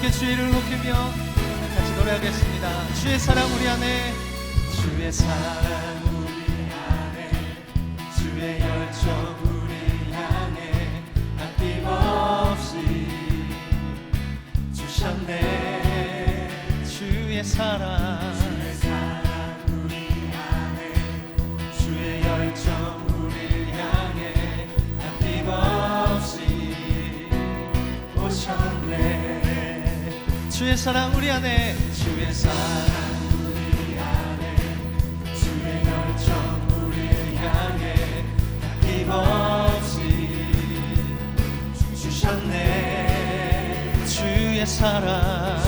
함께 주의 이름을 높이며 같이 노래하겠습니다. 주의 사랑 우리 안에, 주의 사랑 우리 안에, 주의 열정 우리 향해 아낌없이 주셨네. 주의 사랑 우리 안에, 주의 열정 우리 향해 아낌없이 오셨네. 주의 사랑 우리 안에, 주의 사랑 우리 안에, 주의 열정 우리 향해 아낌없이 주셨네. 주의 사랑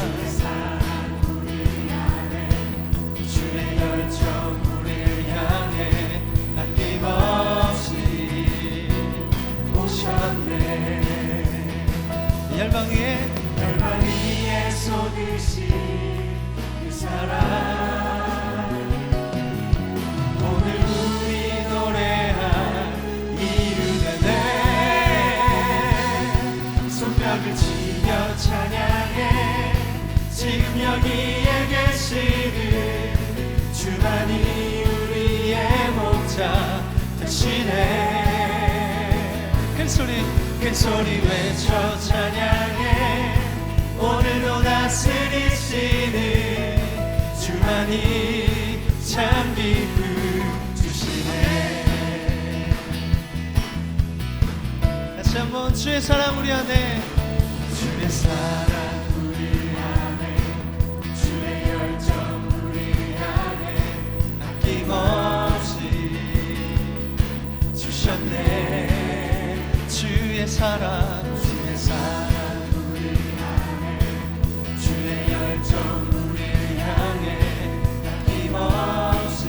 우리 안에, 주의 열정 우리 향해 아낌없이 오셨네. 열방 위에 쏟으신 그 사랑, 오늘 우리 노래한 이유는 손뼉을 치며 찬양해. 지금 여기에 계시는 주만이 우리의 목자 되시네. 큰 소리 외쳐 찬양해. 오늘도 다스리시는 주만이 참 기쁨 주시네. 다시 한번 주의 사랑 우리 안에, 주의 사랑 우리 안에, 주의 열정 우리 안에 아낌없이 주셨네. 주의 사랑 우리 안에, 주의 열정 우리 향해 아낌없이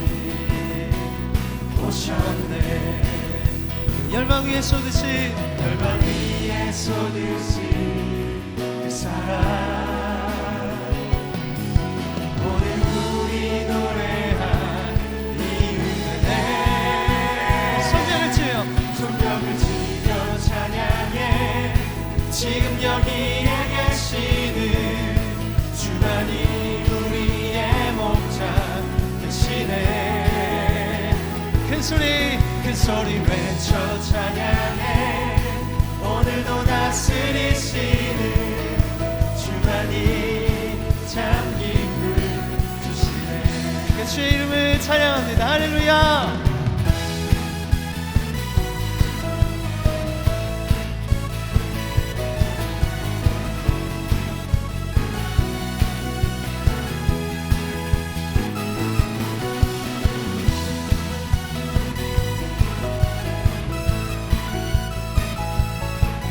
오셨네. 열방 위에 쏟으신 그 사랑, 오늘 우리 노래한 이유는 손뼉을 치며 찬양해. 지금 여기에 계시는 주만이 우리의 목자 되시네. 큰 소리 외쳐 찬양해. 오늘도 다스리시는 주만이 참 기쁨 주시네. 주의 이름을 찬양합니다. 할렐루야.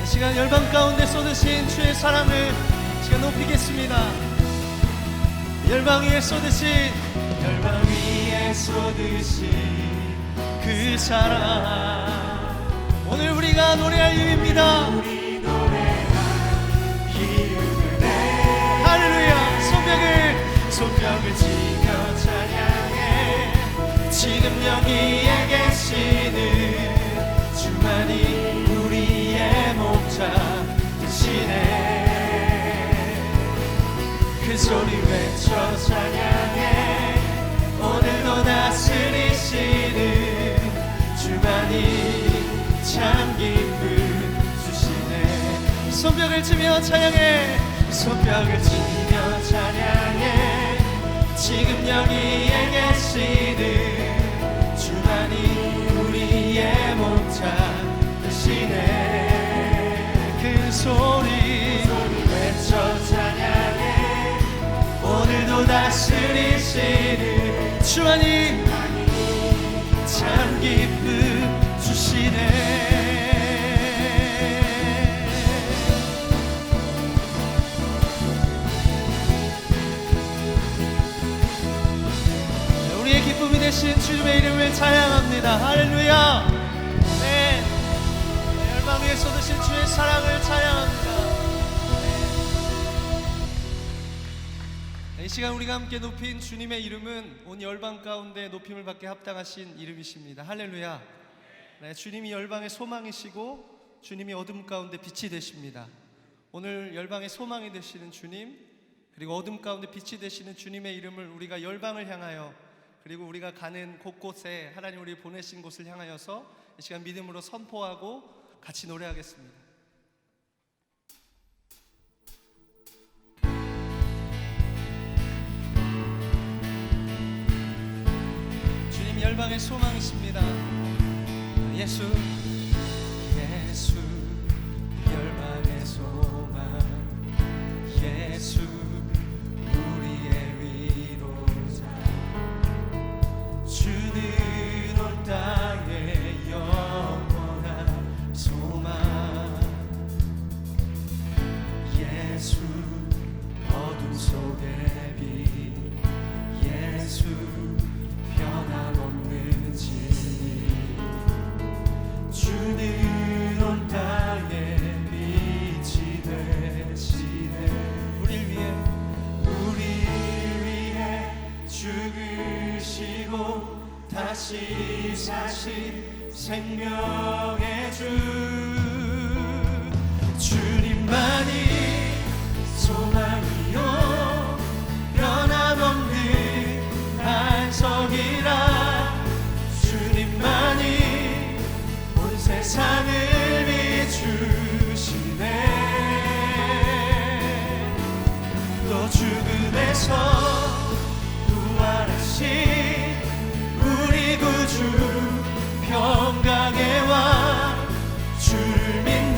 시간 열방 가운데 쏟으신 주의 사랑을 시간 높이겠습니다. 열방 위에 쏟으신 그 사랑, 오늘 우리가 노래할 이유입니다. 할렐루야. 손뼉을 치며 찬양해. 지금 여기에 계시는 주만이 우리의 목자 되시네. 큰 소리 외쳐 찬양해. 오늘도 다스리시는 주만이 참 기쁨 주시네. 손뼉을 치며 찬양해. 지금 여기에 계시는 주만이 우리의 목자 되시네. 큰 소리 외쳐 찬양해. 오늘도 다스리시는 주만이 참 기쁨 주시네. 우리의 기쁨이 되신 주님의 이름을 찬양합니다. 할렐루야. 네, 열방 위에 쏟으신 주의 사랑을 찬양합니다. 이 시간 우리가 함께 높인 주님의 이름은 온 열방 가운데 높임을 받게 합당하신 이름이십니다. 할렐루야. 네, 주님이 열방의 소망이시고 주님이 어둠 가운데 빛이 되십니다. 오늘 열방의 소망이 되시는 주님, 그리고 어둠 가운데 빛이 되시는 주님의 이름을 우리가 열방을 향하여, 그리고 우리가 가는 곳곳에 하나님 우리 보내신 곳을 향하여서 이 시간 믿음으로 선포하고 같이 노래하겠습니다. 주님 열방의 소망이십니다. 예수 열방의 소망, 예수 우리의 위로자, 주는 온 땅의 영원한 소망, 예수 어둠 속의 빛, 예수 변함없는 진리, 주는 온 땅의 빛이 되시네. 우릴 위해 죽으시고 다시 사신 생명의 주, 주님만이 소망이요 변함없는 안석이라, 주님만이 온 세상을 비추시네. 또 죽음에서 부활하신 우리 구주 평강의 왕, 주를 믿는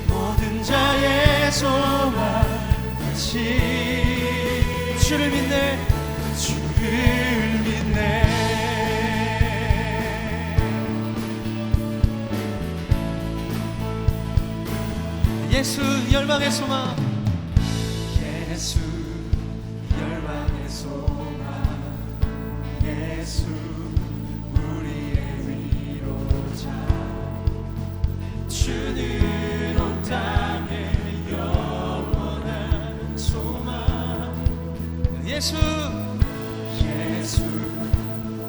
모든 자의 소망 다시, 주를 믿네, 주를 믿네. 예수 열방의 소망, 예수 열방의 소망, 예수 우리의 위로자, 주는 온 땅의 영원한 소망, 예수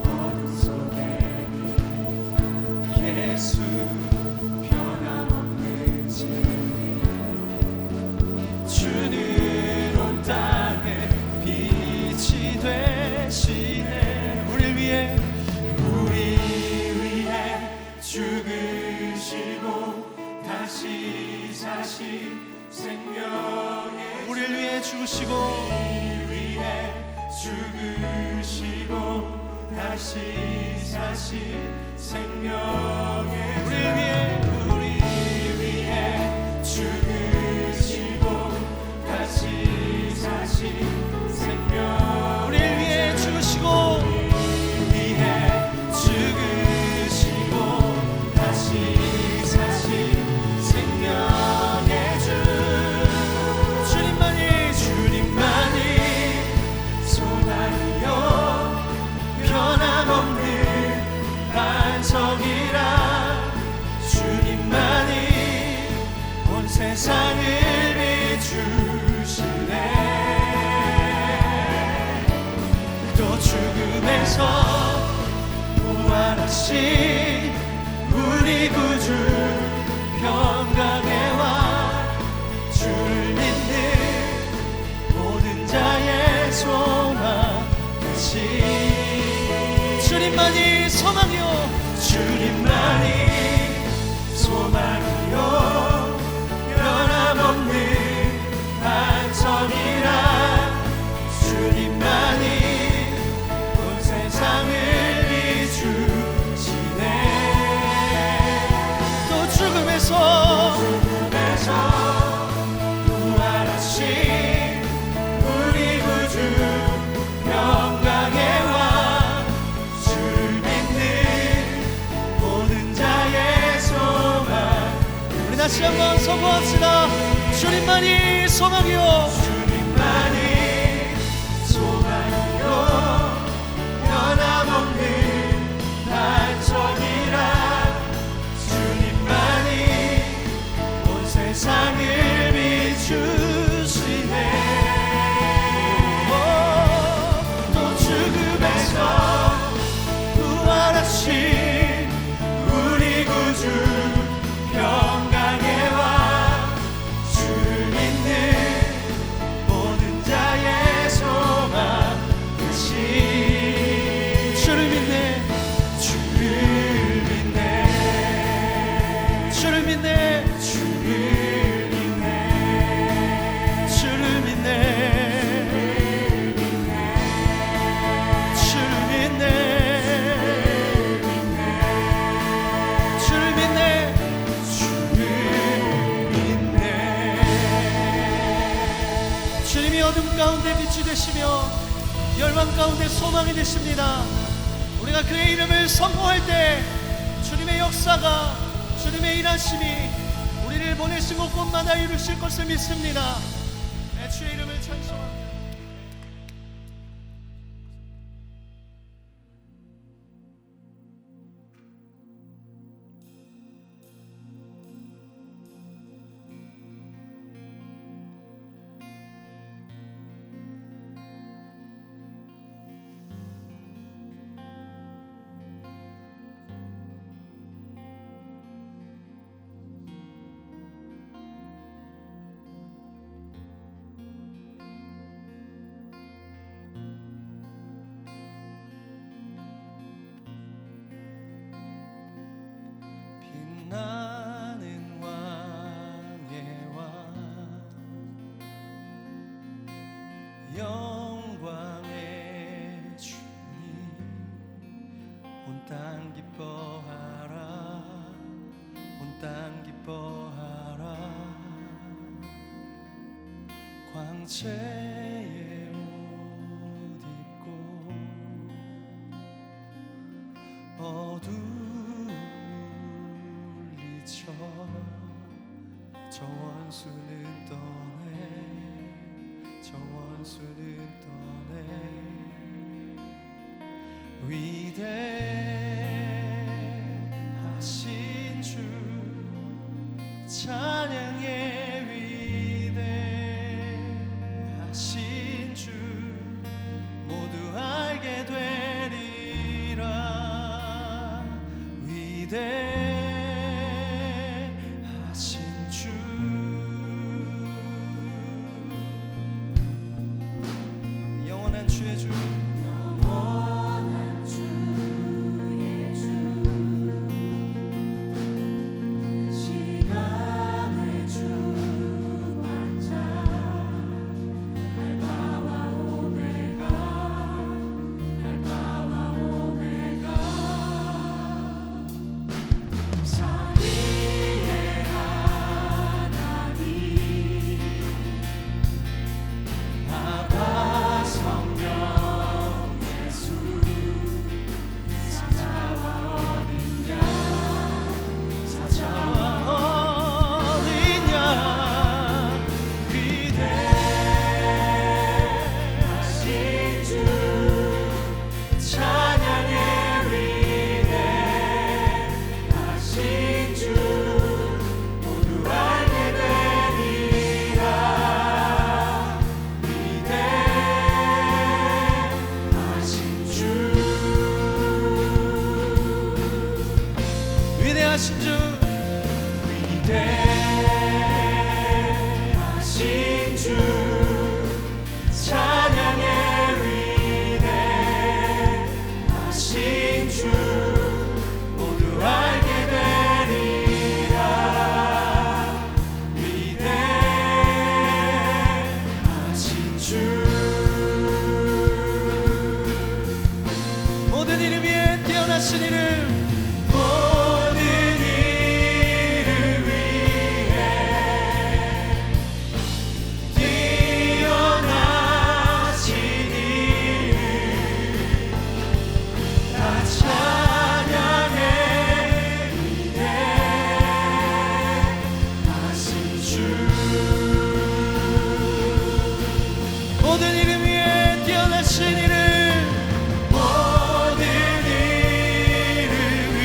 어둠 속의 빛, 예수 변함없는 진리, 주는 온 땅의 빛이 되시네. 우릴 위해 죽으시고 다시 사신 생명의, 우릴 위해 죽으시고, 우릴 위해 죽으시고 다시 사신 생명의, 우릴 위해 죽으시고 다시 사신 생명, 우릴 위해 죽으시고, 위해 죽으시고 다시 사신 생명의 주, 주님만이 소망이요 변함없는 반석이라, 주님만이 온 세상을 비추시네. 또 죽음에서 부활하신 우리 구주 평강의 왕, 주를 믿는 모든 자의 소망 다시, 주님만이 소망이요, 주님만이 소망이요 변함없는 반석이라, 주님만이 온 세상을 비추시네. 또 죽음에서 부활하신 우리 구주 평강의 왕, 주를 믿는 모든 자의 소망. 우리 다시 한번 선포합시다. 주님만이 소망이요, 주님만이 소망이요 변함없는 반석이라, 주님만이 온 세상을 비추시네. 또 죽음에서 부활하신 우리 구주 평강의 왕, 열방 가운데 소망이 되십니다. 우리가 그의 이름을 선포할 때 주님의 역사가, 주님의 일하심이 우리를 보내신 곳곳마다 이루실 것을 믿습니다. 내 주의 이름을 찬송합니다. 나는 왕의 왕, 영광의 주님, 온 땅 기뻐하라, 온 땅 기뻐하라. 광채의 옷 입고 어두운 저 원수는 떠내, 저 원수는 떠내. 위대하신 주 찬양해. 위대하신 주 모두 알게 되리라. 영원한 주의 주, 영원한 주의 주, 시간의 주관자, 알파와 오메가, 알파와 오메가. 삼위의 하나님, 아바 성령 예수, 사자와 어린 양, 사자와 어린 양. 위대하신 주 찬양해. 위대하신 주 모두 알게 되리라. 위대하신 주, 위대하신 주, 위대하신 주 찬양해. 위대하신 주 모두 알게 되리라. 위대하신 주, 모든 이름 위에 뛰어나신 이름, 모든 이름 위에 뛰어나신 이름 다 찬양해. 위대하신 주, 모든 이름 위에 뛰어나신 이름, 모든 이름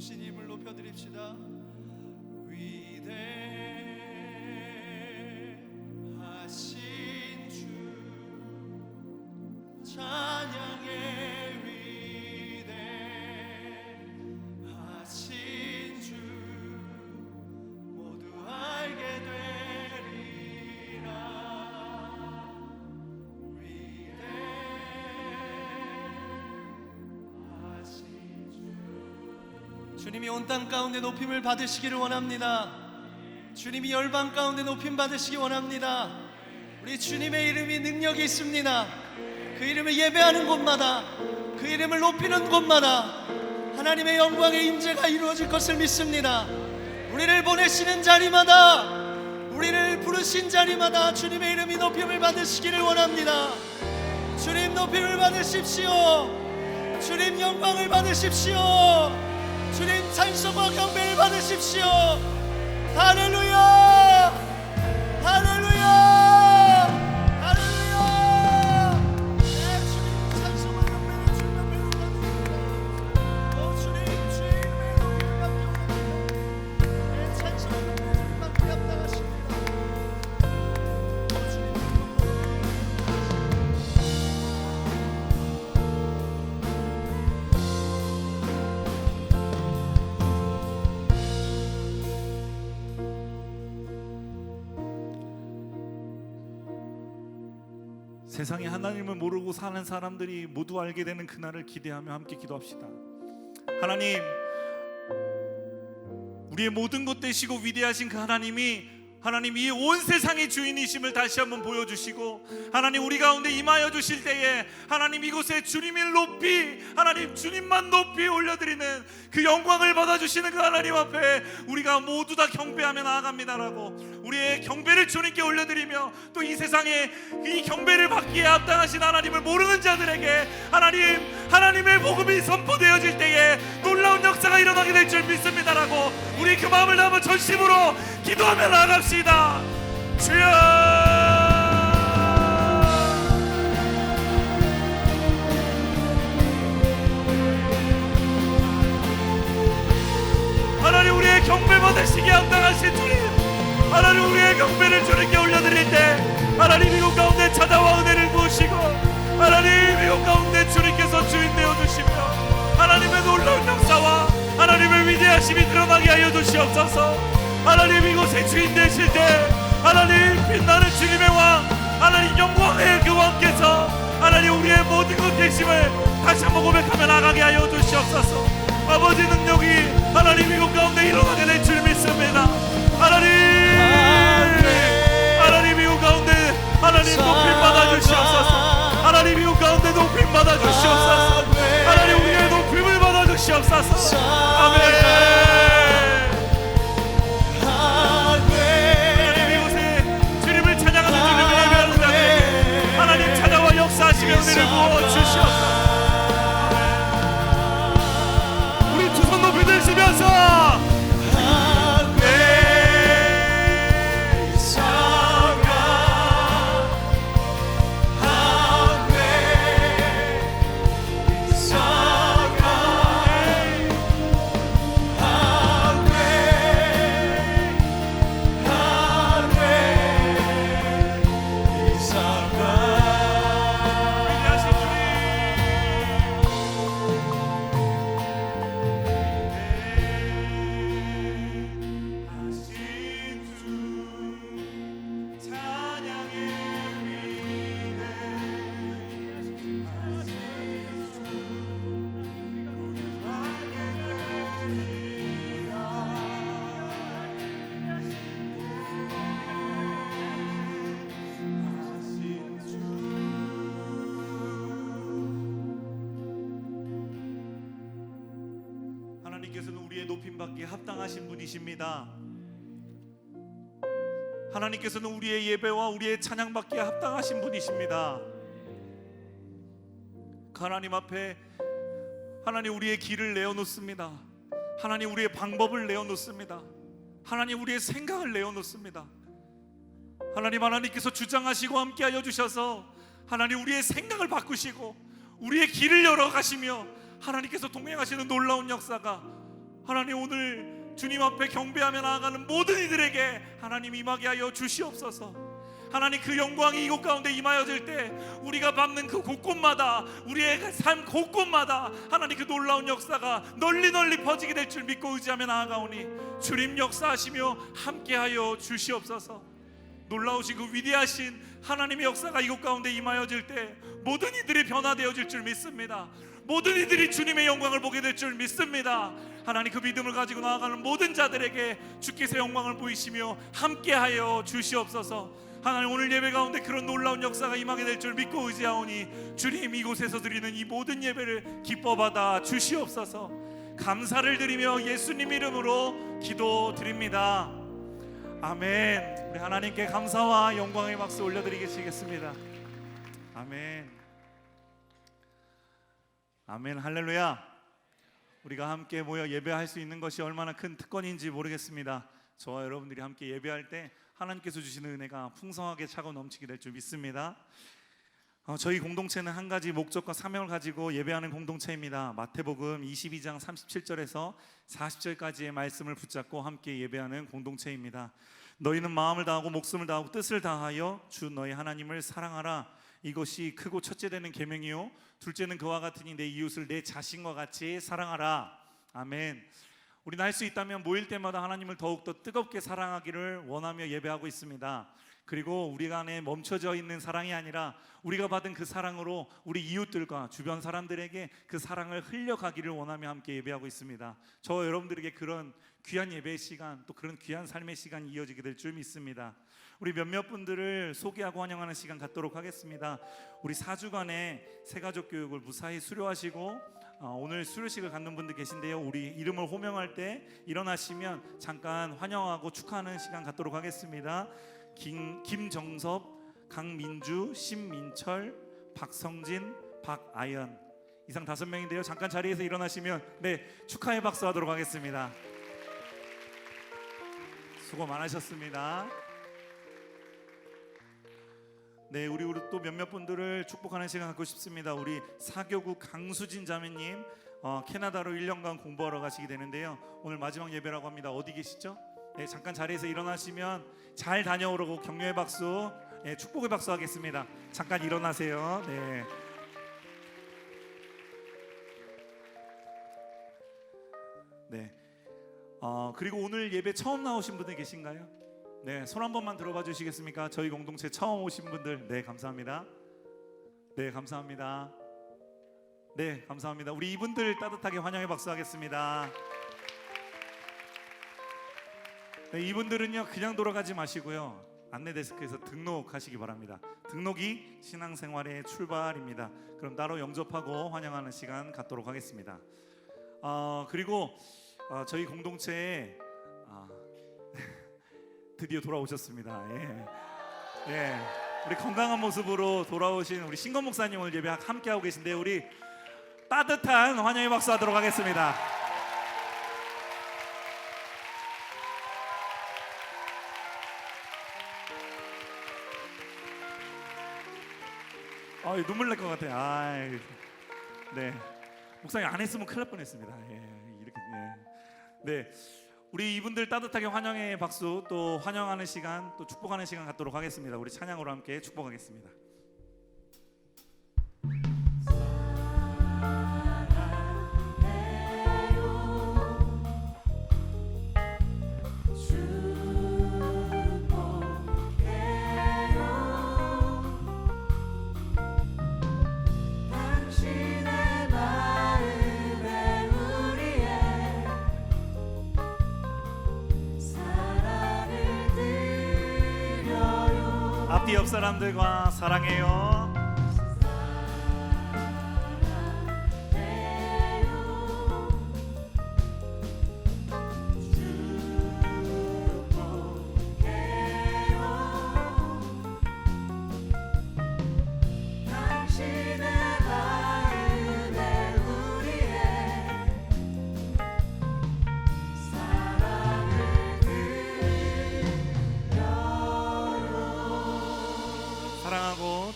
높으신 이름을 높여드립시다. 위대하신 주 찬양의 위대하신 주 모두 알게 되리라. 위대하신 주 주님이 온 땅 가운데 높임을 받으시기를 원합니다. 주님이 열방 가운데 높임 받으시기 원합니다. 우리 주님의 이름이 능력이 있습니다. 그 이름을 예배하는 곳마다, 그 이름을 높이는 곳마다 하나님의 영광의 임재가 이루어질 것을 믿습니다. 우리를 보내시는 자리마다, 우리를 부르신 자리마다 주님의 이름이 높임을 받으시기를 원합니다. 주님 높임을 받으십시오. 주님 영광을 받으십시오. 주님 찬송과 경배를 받으십시오. 할렐루야! 할렐루야! 할렐루야! 네, 주님 찬송과 경배를 주님 앞에 올려드립니다. 오 주님, 주의 이름에 높임을 받기 원합니다. 네, 찬송과 경배 주님 받기 합당하십니다. 오 주님, 세상에 하나님을 모르고 사는 사람들이 모두 알게 되는 그날을 기대하며 함께 기도합시다. 하나님, 우리의 모든 것 되시고 위대하신 그 하나님이 하나님 이 온 세상의 주인이심을 다시 한번 보여주시고 하나님 우리 가운데 임하여 주실 때에 하나님 이곳에 주님을 높이 하나님 주님만 높이 올려드리는 그 영광을 받아주시는 그 하나님 앞에 우리가 모두 다 경배하며 나아갑니다라고 우리의 경배를 주님께 올려드리며 또 이 세상에 이 경배를 받기에 합당하신 하나님을 모르는 자들에게 하나님의 복음이 선포되어질 때에 놀라운 역사가 일어나게 될 줄 믿습니다라고 우리 그 마음을 담아 전심으로 기도하며 나아갑시다. 주여, 하나님 우리의 경배 받으시기에 합당하신 주님, 하나님 우리의 경배를 주님께 올려드릴 때 하나님 이곳 가운데 찾아와 은혜를 부으시고 하나님 이곳 가운데 주님께서 주인 되어주시며 하나님의 놀라운 역사와 하나님의 위대하심이 드러나게 하여 주시옵소서. 하나님 이곳에 주인 되실 때 하나님 빛나는 주님의 왕 하나님 영광의 그 왕께서 하나님 우리의 모든 것 되심을 다시 한번 고백하며 나가게 하여 주시옵소서. 아버지 능력이 하나님 이곳 가운데 일어나게 될 줄 믿습니다. 하나님 이곳 가운데 하나님 높임 받아주시옵소서. 하나님 이곳 가운데 높임 받아주시옵소서. 하나님 우리의 높임을 받아주시옵소서. 아멘. 역사하시며 은혜를 부어주시옵소서. 우리 두 손 높이 들시면서 하나님께서는 우리의 높임받기에 합당하신 분이십니다. 하나님께서는 우리의 예배와 우리의 찬양받기에 합당하신 분이십니다. 그 하나님 앞에 하나님 우리의 길을 내어놓습니다. 하나님 우리의 방법을 내어놓습니다. 하나님 우리의 생각을 내어놓습니다. 하나님께서 주장하시고 함께하여 주셔서 하나님 우리의 생각을 바꾸시고 우리의 길을 열어가시며 하나님께서 동행하시는 놀라운 역사가 하나님 오늘 주님 앞에 경배하며 나아가는 모든 이들에게 하나님 임하게 하여 주시옵소서. 하나님 그 영광이 이곳 가운데 임하여질 때 우리가 밟는 그 곳곳마다 우리의 삶 곳곳마다 하나님 그 놀라운 역사가 널리 퍼지게 될 줄 믿고 의지하며 나아가오니 주님 역사하시며 함께하여 주시옵소서. 놀라우신 그 위대하신 하나님의 역사가 이곳 가운데 임하여질 때 모든 이들이 변화되어질 줄 믿습니다. 모든 이들이 주님의 영광을 보게 될 줄 믿습니다. 하나님 그 믿음을 가지고 나아가는 모든 자들에게 주께서 영광을 보이시며 함께하여 주시옵소서. 하나님 오늘 예배 가운데 그런 놀라운 역사가 임하게 될 줄 믿고 의지하오니 주님 이곳에서 드리는 이 모든 예배를 기뻐 받아 주시옵소서. 감사를 드리며 예수님 이름으로 기도드립니다. 아멘. 우리 하나님께 감사와 영광의 박수 올려드리겠습니다. 아멘. 아멘. 할렐루야. 우리가 함께 모여 예배할 수 있는 것이 얼마나 큰 특권인지 모르겠습니다. 저와 여러분들이 함께 예배할 때 하나님께서 주시는 은혜가 풍성하게 차고 넘치게 될 줄 믿습니다. 저희 공동체는 한 가지 목적과 사명을 가지고 예배하는 공동체입니다. 마태복음 22장 37절에서 40절까지의 말씀을 붙잡고 함께 예배하는 공동체입니다. 너희는 마음을 다하고 목숨을 다하고 뜻을 다하여 주 너희 하나님을 사랑하라. 이것이 크고 첫째 되는 계명이요 둘째는 그와 같으니 내 이웃을 내 자신과 같이 사랑하라. 아멘. 우리는 할 수 있다면 모일 때마다 하나님을 더욱더 뜨겁게 사랑하기를 원하며 예배하고 있습니다. 그리고 우리가 안에 멈춰져 있는 사랑이 아니라 우리가 받은 그 사랑으로 우리 이웃들과 주변 사람들에게 그 사랑을 흘려가기를 원하며 함께 예배하고 있습니다. 저와 여러분들에게 그런 귀한 예배의 시간, 또 그런 귀한 삶의 시간이 이어지게 될 줄 믿습니다. 우리 몇몇 분들을 소개하고 환영하는 시간 갖도록 하겠습니다. 우리 4주간의 새가족 교육을 무사히 수료하시고 오늘 수료식을 갖는 분들 계신데요, 우리 이름을 호명할 때 일어나시면 잠깐 환영하고 축하하는 시간 갖도록 하겠습니다. 김정섭, 강민주, 신민철, 박성진, 박아연 이상 5명인데요, 잠깐 자리에서 일어나시면 축하의 박수 하도록 하겠습니다. 수고 많으셨습니다. 우리 또 몇몇 분들을 축복하는 시간 갖고 싶습니다. 우리 사교구 강수진 자매님 캐나다로 1년간 공부하러 가시게 되는데요, 오늘 마지막 예배라고 합니다. 어디 계시죠? 잠깐 자리에서 일어나시면 잘 다녀오라고 격려의 박수, 축복의 박수 하겠습니다. 잠깐 일어나세요. 그리고 오늘 예배 처음 나오신 분들 계신가요? 손 한 번만 들어봐 주시겠습니까? 저희 공동체 처음 오신 분들, 감사합니다. 감사합니다. 감사합니다. 우리 이분들 따뜻하게 환영의 박수 하겠습니다. 이분들은요 그냥 돌아가지 마시고요, 안내 데스크에서 등록하시기 바랍니다. 등록이 신앙생활의 출발입니다. 그럼 따로 영접하고 환영하는 시간 갖도록 하겠습니다. 그리고 저희 공동체에 드디어 돌아오셨습니다. 우리 건강한 모습으로 돌아오신 우리 신건 목사님 오늘 예배 함께 하고 계신데, 우리 따뜻한 환영의 박수 하도록 하겠습니다. 눈물 날 것 같아요. 목사님 안 했으면 큰일 날 뻔했습니다. 우리 이분들 따뜻하게 환영의 박수, 또 환영하는 시간, 또 축복하는 시간 갖도록 하겠습니다. 우리 찬양으로 함께 축복하겠습니다. 앞뒤 옆 사람들과 사랑해요.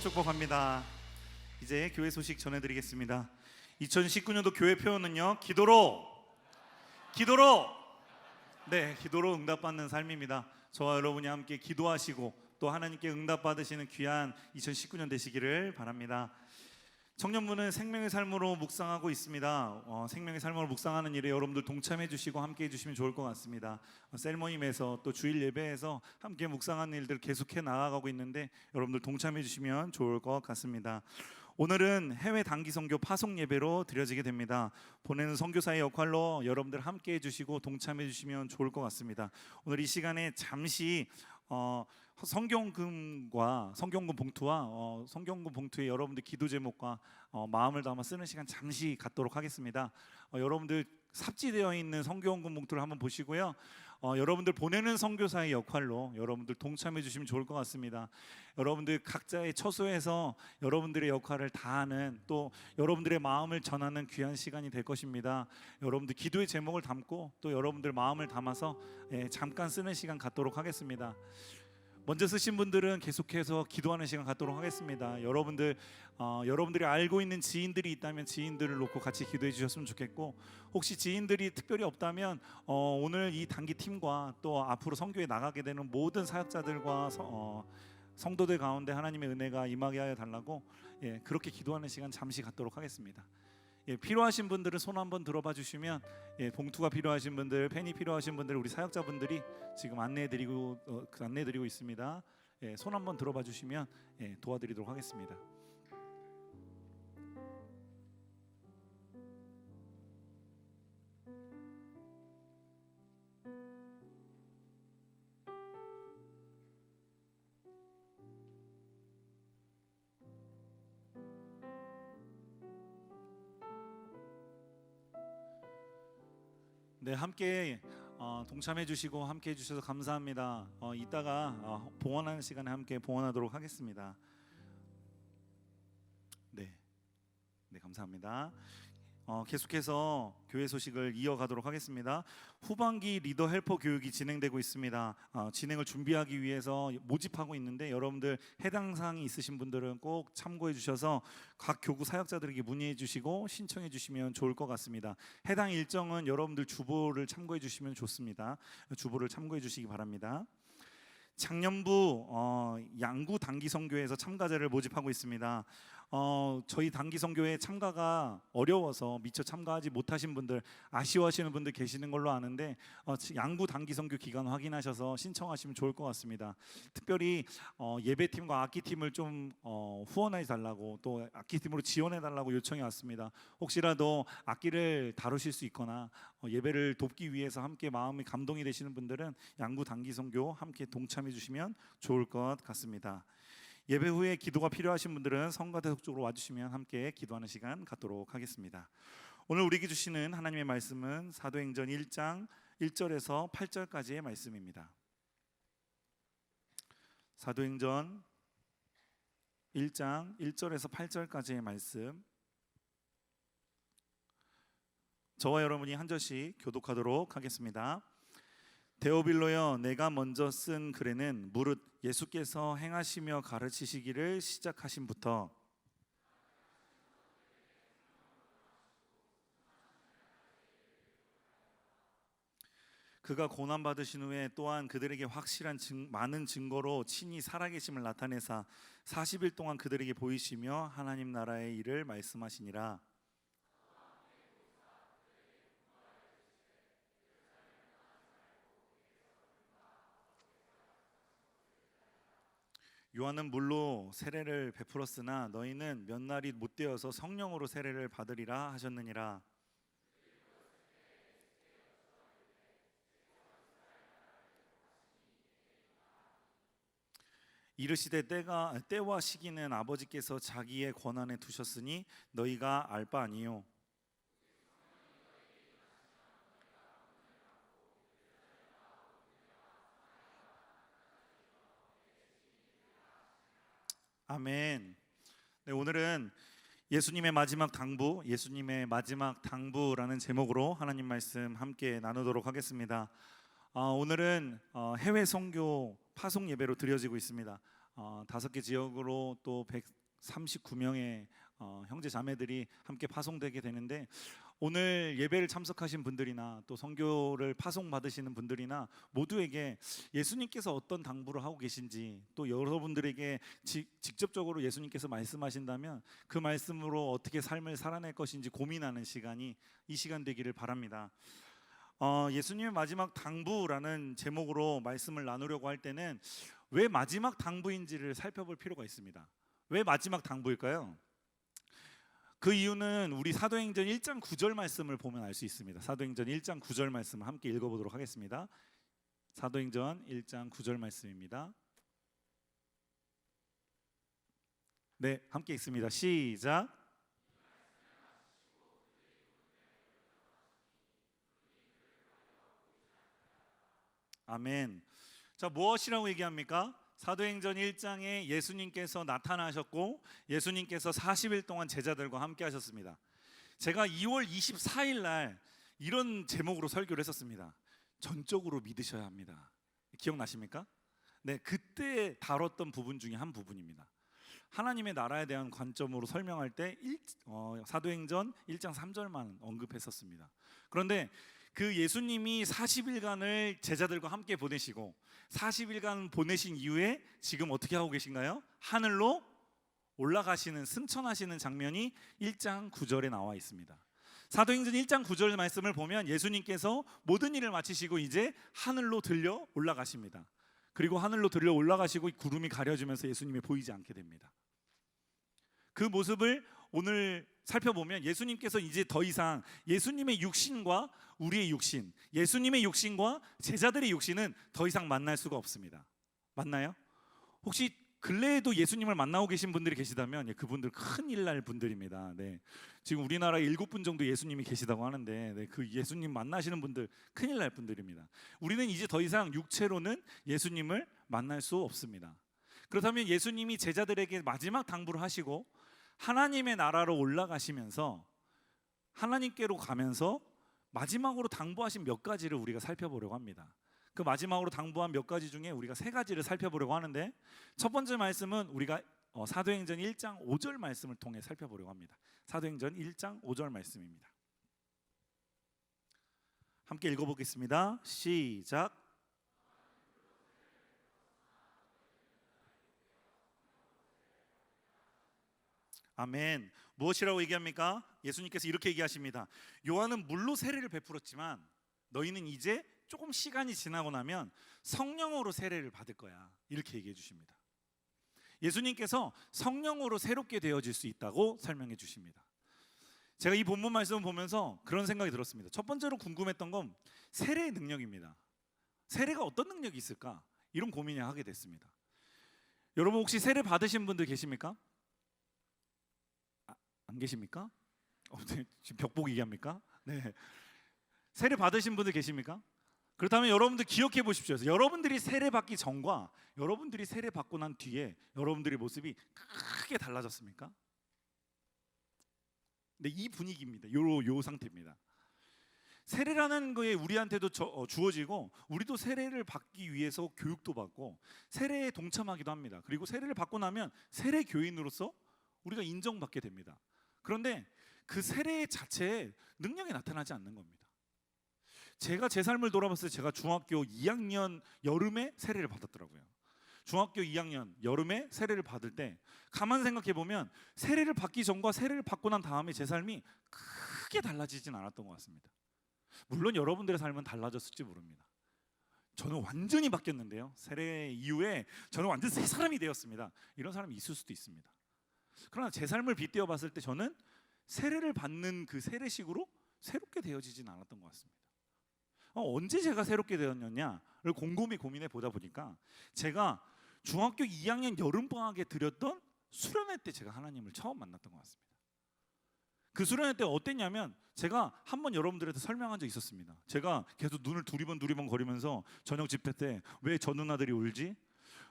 축복합니다. 이제 교회 소식 전해드리겠습니다. 2019년도 교회 표어는요, 기도로 기도로 응답받는 삶입니다. 저와 여러분이 함께 기도하시고 또 하나님께 응답받으시는 귀한 2019년 되시기를 바랍니다. 청년부는 생명의 삶으로 묵상하고 있습니다. 생명의 삶으로 묵상하는 일에 여러분들 동참해 주시고 함께 해주시면 좋을 것 같습니다. 셀모임에서 또 주일 예배에서 함께 묵상하는 일들 계속해 나아가고 있는데 여러분들 동참해 주시면 좋을 것 같습니다. 오늘은 해외 단기 선교 파송 예배로 드려지게 됩니다. 보내는 선교사의 역할로 여러분들 함께 해주시고 동참해 주시면 좋을 것 같습니다. 오늘 이 시간에 잠시 성경금과 성경금 봉투와 성경금 봉투에 여러분들 기도 제목과 마음을 담아 쓰는 시간 잠시 갖도록 하겠습니다. 여러분들 삽지되어 있는 성경금 봉투를 한번 보시고요. 여러분들 보내는 선교사의 역할로 여러분들 동참해 주시면 좋을 것 같습니다. 여러분들 각자의 처소에서 여러분들의 역할을 다하는 또 여러분들의 마음을 전하는 귀한 시간이 될 것입니다. 여러분들 기도의 제목을 담고 또 여러분들 마음을 담아서 잠깐 쓰는 시간 갖도록 하겠습니다. 먼저 쓰신 분들은 계속해서 기도하는 시간 갖도록 하겠습니다. 여러분들이 알고 있는 지인들이 있다면 지인들을 놓고 같이 기도해 주셨으면 좋겠고, 혹시 지인들이 특별히 없다면 오늘 이 단기 팀과 또 앞으로 선교에 나가게 되는 모든 사역자들과 성도들 가운데 하나님의 은혜가 임하게 하여 달라고 그렇게 기도하는 시간 잠시 갖도록 하겠습니다. 필요하신 분들은 손 한번 들어봐 주시면 봉투가 필요하신 분들, 펜이 필요하신 분들 우리 사역자분들이 지금 안내해드리고 있습니다. 손 한번 들어봐 주시면 도와드리도록 하겠습니다. 네, 함께 동참해 주시고 함께 해 주셔서 감사합니다. 이따가 봉헌하는 시간에 함께 봉헌하도록 하겠습니다. 네, 감사합니다. 계속해서 교회 소식을 이어가도록 하겠습니다. 후반기 리더 헬퍼 교육이 진행되고 있습니다. 진행을 준비하기 위해서 모집하고 있는데 여러분들 해당 사항이 있으신 분들은 꼭 참고해 주셔서 각 교구 사역자들에게 문의해 주시고 신청해 주시면 좋을 것 같습니다. 해당 일정은 여러분들 주보를 참고해 주시면 좋습니다. 주보를 참고해 주시기 바랍니다. 작년부 양구 단기 선교회에서 참가자를 모집하고 있습니다. 저희 단기 선교회 참가가 어려워서 미처 참가하지 못하신 분들, 아쉬워하시는 분들 계시는 걸로 아는데 양구 단기 선교 기간 확인하셔서 신청하시면 좋을 것 같습니다. 특별히 예배팀과 악기팀을 좀 후원해 달라고 또 악기팀으로 지원해 달라고 요청이 왔습니다. 혹시라도 악기를 다루실 수 있거나 예배를 돕기 위해서 함께 마음이 감동이 되시는 분들은 양구 단기 선교 함께 동참해 주시면 좋을 것 같습니다. 예배 후에 기도가 필요하신 분들은 성가대석 쪽으로 와주시면 함께 기도하는 시간 갖도록 하겠습니다. 오늘 우리에게 주시는 하나님의 말씀은 사도행전 1장 1절에서 8절까지의 말씀입니다. 사도행전 1장 1절에서 8절까지의 말씀, 저와 여러분이 한 절씩 교독하도록 하겠습니다. 데오빌로여, 내가 먼저 쓴 글에는 무릇 예수께서 행하시며 가르치시기를 시작하심부터 그가 고난 받으신 후에 또한 그들에게 확실한 많은 증거로 친히 살아계심을 나타내사 40일 동안 그들에게 보이시며 하나님 나라의 일을 말씀하시니라. 요한은 물로 세례를 베풀었으나 너희는 몇 날이 못 되어서 성령으로 세례를 받으리라 하셨느니라. 이르시되 때와 시기는 아버지께서 자기의 권한에 두셨으니 너희가 알 바 아니요. 아멘. 네, 오늘은 예수님의 마지막 당부라는 제목으로 하나님 말씀 함께 나누도록 하겠습니다. 오늘은 해외 선교 파송 예배로 드려지고 있습니다. 5개 지역으로 또 139명의 형제 자매들이 함께 파송되게 되는데, 오늘 예배를 참석하신 분들이나 또 선교를 파송 받으시는 분들이나 모두에게 예수님께서 어떤 당부를 하고 계신지, 또 여러분들에게 직접적으로 예수님께서 말씀하신다면 그 말씀으로 어떻게 삶을 살아낼 것인지 고민하는 시간이 이 시간 되기를 바랍니다. 예수님의 마지막 당부라는 제목으로 말씀을 나누려고 할 때는 왜 마지막 당부인지를 살펴볼 필요가 있습니다. 왜 마지막 당부일까요? 그 이유는 우리 사도행전 1장 9절 말씀을 보면 알 수 있습니다. 사도행전 1장 9절 말씀을 함께 읽어보도록 하겠습니다. 사도행전 1장 9절 말씀입니다. 네, 함께 읽습니다. 시작. 아멘. 자, 무엇이라고 얘기합니까? 사도행전 1장에 예수님께서 나타나셨고 예수님께서 40일 동안 제자들과 함께 하셨습니다. 제가 2월 24일 날 이런 제목으로 설교를 했었습니다. 전적으로 믿으셔야 합니다. 기억나십니까? 네, 그때 다뤘던 부분 중에 한 부분입니다. 하나님의 나라에 대한 관점으로 설명할 때 사도행전 1장 3절만 언급했었습니다. 그런데 그 예수님이 40일간을 제자들과 함께 보내시고 40일간 보내신 이후에 지금 어떻게 하고 계신가요? 하늘로 올라가시는, 승천하시는 장면이 1장 9절에 나와 있습니다. 사도행전 1장 9절 말씀을 보면 예수님께서 모든 일을 마치시고 이제 하늘로 들려 올라가십니다. 그리고 하늘로 들려 올라가시고 구름이 가려지면서 예수님이 보이지 않게 됩니다. 그 모습을 오늘 살펴보면 예수님께서 이제 더 이상 예수님의 육신과 우리의 육신, 예수님의 육신과 제자들의 육신은 더 이상 만날 수가 없습니다. 맞나요? 혹시 근래에도 예수님을 만나고 계신 분들이 계시다면 그분들 큰일 날 분들입니다. 네. 지금 우리나라에 7분 정도 예수님이 계시다고 하는데 그 예수님 만나시는 분들 큰일 날 분들입니다. 우리는 이제 더 이상 육체로는 예수님을 만날 수 없습니다. 그렇다면 예수님이 제자들에게 마지막 당부를 하시고 하나님의 나라로 올라가시면서 하나님께로 가면서 마지막으로 당부하신 몇 가지를 우리가 살펴보려고 합니다. 그 마지막으로 당부한 몇 가지 중에 우리가 3가지를 살펴보려고 하는데, 첫 번째 말씀은 우리가 사도행전 1장 5절 말씀을 통해 살펴보려고 합니다. 사도행전 1장 5절 말씀입니다. 함께 읽어보겠습니다. 시작. 아멘. 무엇이라고 얘기합니까? 예수님께서 이렇게 얘기하십니다. 요한은 물로 세례를 베풀었지만 너희는 이제 조금 시간이 지나고 나면 성령으로 세례를 받을 거야. 이렇게 얘기해 주십니다. 예수님께서 성령으로 새롭게 되어질 수 있다고 설명해 주십니다. 제가 이 본문 말씀을 보면서 그런 생각이 들었습니다. 첫 번째로 궁금했던 건 세례의 능력입니다. 세례가 어떤 능력이 있을까? 이런 고민을 하게 됐습니다. 여러분 혹시 세례 받으신 분들 계십니까? 안 계십니까? 지금 벽보기 얘기합니까? 네. 세례 받으신 분들 계십니까? 그렇다면 여러분들 기억해 보십시오. 여러분들이 세례 받기 전과 여러분들이 세례 받고 난 뒤에 여러분들의 모습이 크게 달라졌습니까? 네, 이 분위기입니다. 요 상태입니다. 세례라는 거에 우리한테도 주어지고 우리도 세례를 받기 위해서 교육도 받고 세례에 동참하기도 합니다. 그리고 세례를 받고 나면 세례 교인으로서 우리가 인정받게 됩니다. 그런데 그 세례 자체에 능력이 나타나지 않는 겁니다. 제가 제 삶을 돌아봤을 때 제가 중학교 2학년 여름에 세례를 받았더라고요. 중학교 2학년 여름에 세례를 받을 때 가만 생각해 보면 세례를 받기 전과 세례를 받고 난 다음에 제 삶이 크게 달라지진 않았던 것 같습니다. 물론 여러분들의 삶은 달라졌을지 모릅니다. 저는 완전히 바뀌었는데요. 세례 이후에 저는 완전 새 사람이 되었습니다. 이런 사람이 있을 수도 있습니다. 그러나 제 삶을 빗대어 봤을 때 저는 세례를 받는 그 세례식으로 새롭게 되어지진 않았던 것 같습니다. 언제 제가 새롭게 되었느냐를 곰곰이 고민해 보다 보니까 제가 중학교 2학년 여름방학에 드렸던 수련회 때 제가 하나님을 처음 만났던 것 같습니다. 그 수련회 때 어땠냐면 제가 한번 여러분들한테 설명한 적이 있었습니다. 제가 계속 눈을 두리번 거리면서 저녁 집회 때 왜 저 누나들이 울지?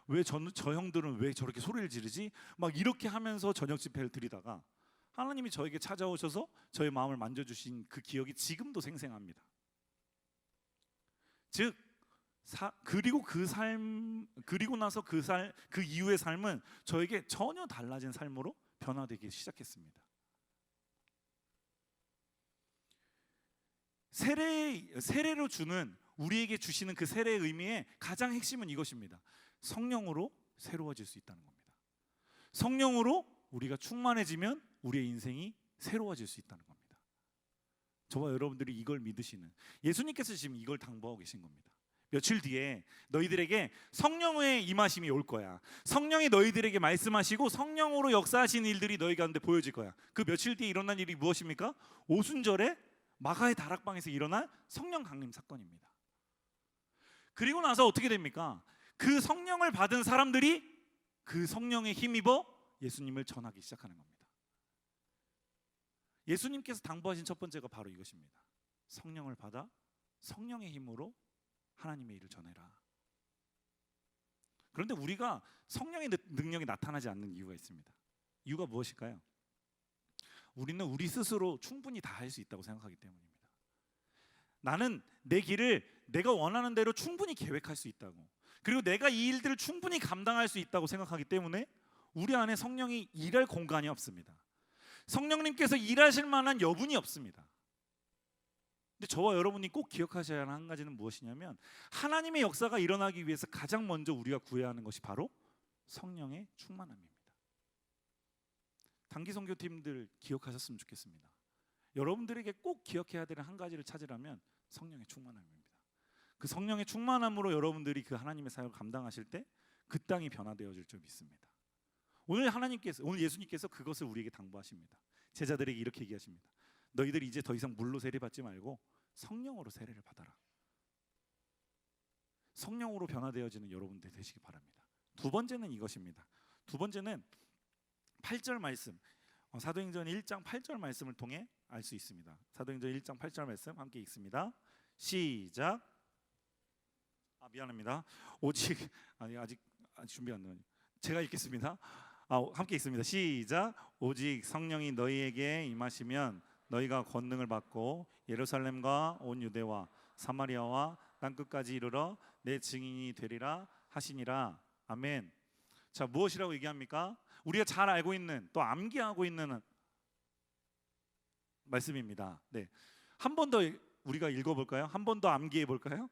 왜 저 형들은 왜 저렇게 소리를 지르지? 막 이렇게 하면서 저녁 집회를 드리다가 하나님이 저에게 찾아오셔서 저의 마음을 만져주신 그 기억이 지금도 생생합니다. 즉 그리고 그리고 나서 그 이후의 삶은 저에게 전혀 달라진 삶으로 변화되기 시작했습니다. 세례로 주는 우리에게 주시는 그 세례의 의미의 가장 핵심은 이것입니다. 성령으로 새로워질 수 있다는 겁니다. 성령으로 우리가 충만해지면 우리의 인생이 새로워질 수 있다는 겁니다. 저와 여러분들이 이걸 믿으시는, 예수님께서 지금 이걸 당부하고 계신 겁니다. 며칠 뒤에 너희들에게 성령의 임하심이 올 거야. 성령이 너희들에게 말씀하시고 성령으로 역사하신 일들이 너희 가운데 보여질 거야. 그 며칠 뒤에 일어난 일이 무엇입니까? 오순절에 마가의 다락방에서 일어난 성령 강림 사건입니다. 그리고 나서 어떻게 됩니까? 그 성령을 받은 사람들이 그 성령에 힘입어 예수님을 전하기 시작하는 겁니다. 예수님께서 당부하신 첫 번째가 바로 이것입니다. 성령을 받아 성령의 힘으로 하나님의 일을 전해라. 그런데 우리가 성령의 능력이 나타나지 않는 이유가 있습니다. 이유가 무엇일까요? 우리는 우리 스스로 충분히 다 할 수 있다고 생각하기 때문입니다. 나는 내 길을 내가 원하는 대로 충분히 계획할 수 있다고, 그리고 내가 이 일들을 충분히 감당할 수 있다고 생각하기 때문에 우리 안에 성령이 일할 공간이 없습니다. 성령님께서 일하실 만한 여분이 없습니다. 근데 저와 여러분이 꼭 기억하셔야 하는 한 가지는 무엇이냐면, 하나님의 역사가 일어나기 위해서 가장 먼저 우리가 구해야 하는 것이 바로 성령의 충만함입니다. 단기 선교팀들 기억하셨으면 좋겠습니다. 여러분들에게 꼭 기억해야 되는 한 가지를 찾으라면 성령의 충만함입니다. 그 성령의 충만함으로 여러분들이 그 하나님의 사역을 감당하실 때 그 땅이 변화되어질 줄 믿습니다. 오늘 예수님께서 그것을 우리에게 당부하십니다. 제자들에게 이렇게 얘기하십니다. 너희들 이제 더 이상 물로 세례받지 말고 성령으로 세례를 받아라. 성령으로 변화되어지는 여러분들 되시기 바랍니다. 두 번째는 이것입니다. 두 번째는 8절 말씀, 사도행전 1장 8절 말씀을 통해 알 수 있습니다. 사도행전 1장 8절 말씀 함께 읽습니다. 시작. 미안합니다. 아직 준비 안 되네요. 제가 읽겠습니다. 함께 읽습니다. 시작. 오직 성령이 너희에게 임하시면 너희가 권능을 받고 예루살렘과 온 유대와 사마리아와 땅끝까지 이르러 내 증인이 되리라 하시니라. 아멘. 자, 무엇이라고 얘기합니까? 우리가 잘 알고 있는, 또 암기하고 있는 말씀입니다. 네, 한 번 더 우리가 읽어볼까요? 한 번 더 암기해 볼까요?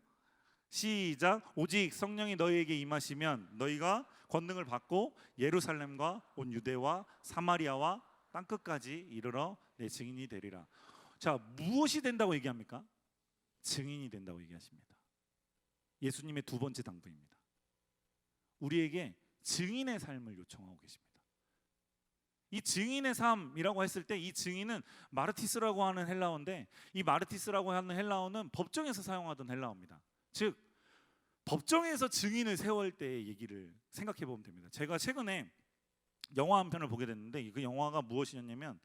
시작. 오직 성령이 너희에게 임하시면 너희가 권능을 받고 예루살렘과 온 유대와 사마리아와 땅끝까지 이르러 내 증인이 되리라. 자, 무엇이 된다고 얘기합니까? 증인이 된다고 얘기하십니다. 예수님의 두 번째 당부입니다. 우리에게 증인의 삶을 요청하고 계십니다. 이 증인의 삶이라고 했을 때 이 증인은 마르티스라고 하는 헬라어인데, 이 마르티스라고 하는 헬라어는 법정에서 사용하던 헬라어입니다. 즉 법정에서 증인을 세울 때의 얘기를 생각해 보면 됩니다. 제가 최근에 영화 한 편을 보게 됐는데 그 영화가 무엇이었냐면,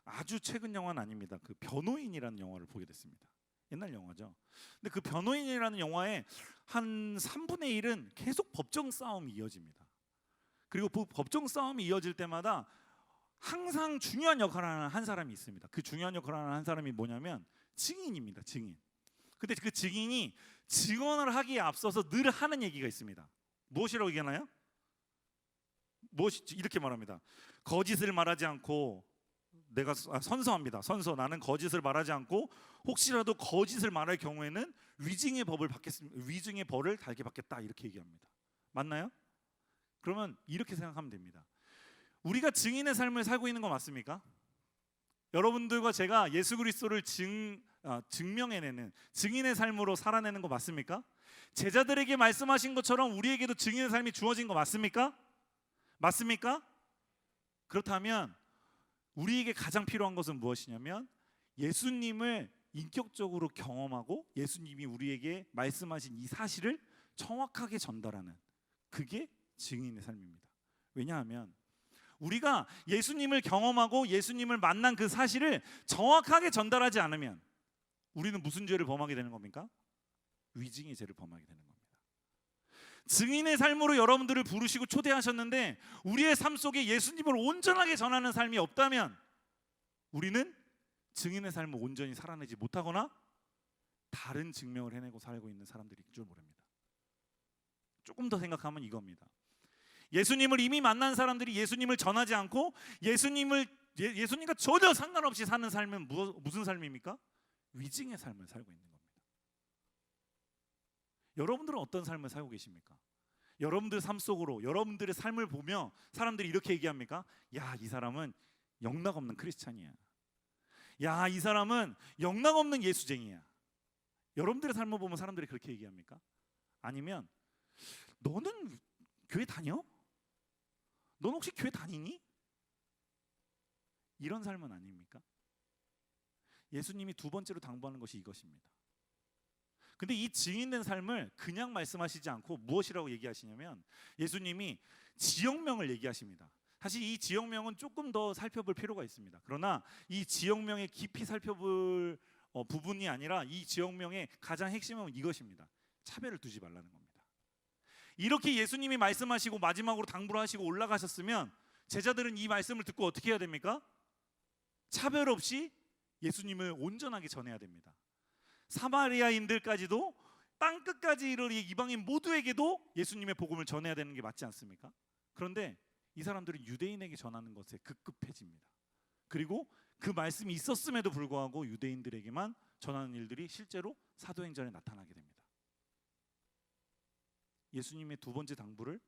아주 최근 영화는 아닙니다. 그 변호인이라는 영화를 보게 됐습니다. 옛날 영화죠. 근데 그 변호인이라는 영화의 한 3분의 1은 계속 법정 싸움이 이어집니다. 그리고 그 법정 싸움이 이어질 때마다 항상 중요한 역할을 하는 한 사람이 있습니다. 그 중요한 역할을 하는 한 사람이 뭐냐면 증인입니다. 증인. 근데 그 증인이 증언을 하기에 앞서서 늘 하는 얘기가 있습니다. 무엇이라고 얘기하나요? 이렇게 말합니다. 거짓을 말하지 않고 내가 선서합니다. 나는 거짓을 말하지 않고 혹시라도 거짓을 말할 경우에는 위증의 벌을 달게 받겠다, 이렇게 얘기합니다. 맞나요? 그러면 이렇게 생각하면 됩니다. 우리가 증인의 삶을 살고 있는 거 맞습니까? 여러분들과 제가 예수 그리스도를 증명해내는 증인의 삶으로 살아내는 거 맞습니까? 제자들에게 말씀하신 것처럼 우리에게도 증인의 삶이 주어진 거 맞습니까? 맞습니까? 그렇다면 우리에게 가장 필요한 것은 무엇이냐면, 예수님을 인격적으로 경험하고 예수님이 우리에게 말씀하신 이 사실을 정확하게 전달하는, 그게 증인의 삶입니다. 왜냐하면 우리가 예수님을 경험하고 예수님을 만난 그 사실을 정확하게 전달하지 않으면 우리는 무슨 죄를 범하게 되는 겁니까? 위증의 죄를 범하게 되는 겁니다. 증인의 삶으로 여러분들을 부르시고 초대하셨는데 우리의 삶 속에 예수님을 온전하게 전하는 삶이 없다면 우리는 증인의 삶을 온전히 살아내지 못하거나 다른 증명을 해내고 살고 있는 사람들일 줄 모릅니다. 조금 더 생각하면 이겁니다. 예수님을 이미 만난 사람들이 예수님을 전하지 않고 예수님과 전혀 상관없이 사는 삶은 무슨 삶입니까? 위증의 삶을 살고 있는 겁니다. 여러분들은 어떤 삶을 살고 계십니까? 여러분들 삶 속으로 여러분들의 삶을 보며 사람들이 이렇게 얘기합니까? 야, 이 사람은 영락 없는 크리스찬이야. 야, 이 사람은 영락 없는 예수쟁이야. 여러분들의 삶을 보면 사람들이 그렇게 얘기합니까? 아니면 너는 교회 다녀? 넌 혹시 교회 다니니? 이런 삶은 아닙니까? 예수님이 두 번째로 당부하는 것이 이것입니다. 근데 이 증인된 삶을 그냥 말씀하시지 않고 무엇이라고 얘기하시냐면 예수님이 지역명을 얘기하십니다. 사실 이 지역명은 조금 더 살펴볼 필요가 있습니다. 그러나 이 지역명의 깊이 살펴볼 부분이 아니라 이 지역명의 가장 핵심은 이것입니다. 차별을 두지 말라는 겁니다. 이렇게 예수님이 말씀하시고 마지막으로 당부를 하시고 올라가셨으면 제자들은 이 말씀을 듣고 어떻게 해야 됩니까? 차별 없이 예수님을 온전하게 전해야 됩니다. 사마리아인들까지도 땅 끝까지 이르러 이방인 모두에게도 예수님의 복음을 전해야 되는 게 맞지 않습니까? 그런데 이 사람들은 유대인에게 전하는 것에 급급해집니다. 그리고 그 말씀이 있었음에도 불구하고 유대인들에게만 전하는 일들이 실제로 사도행전에 나타나게 됩니다. 예수님의 두 번째 당부를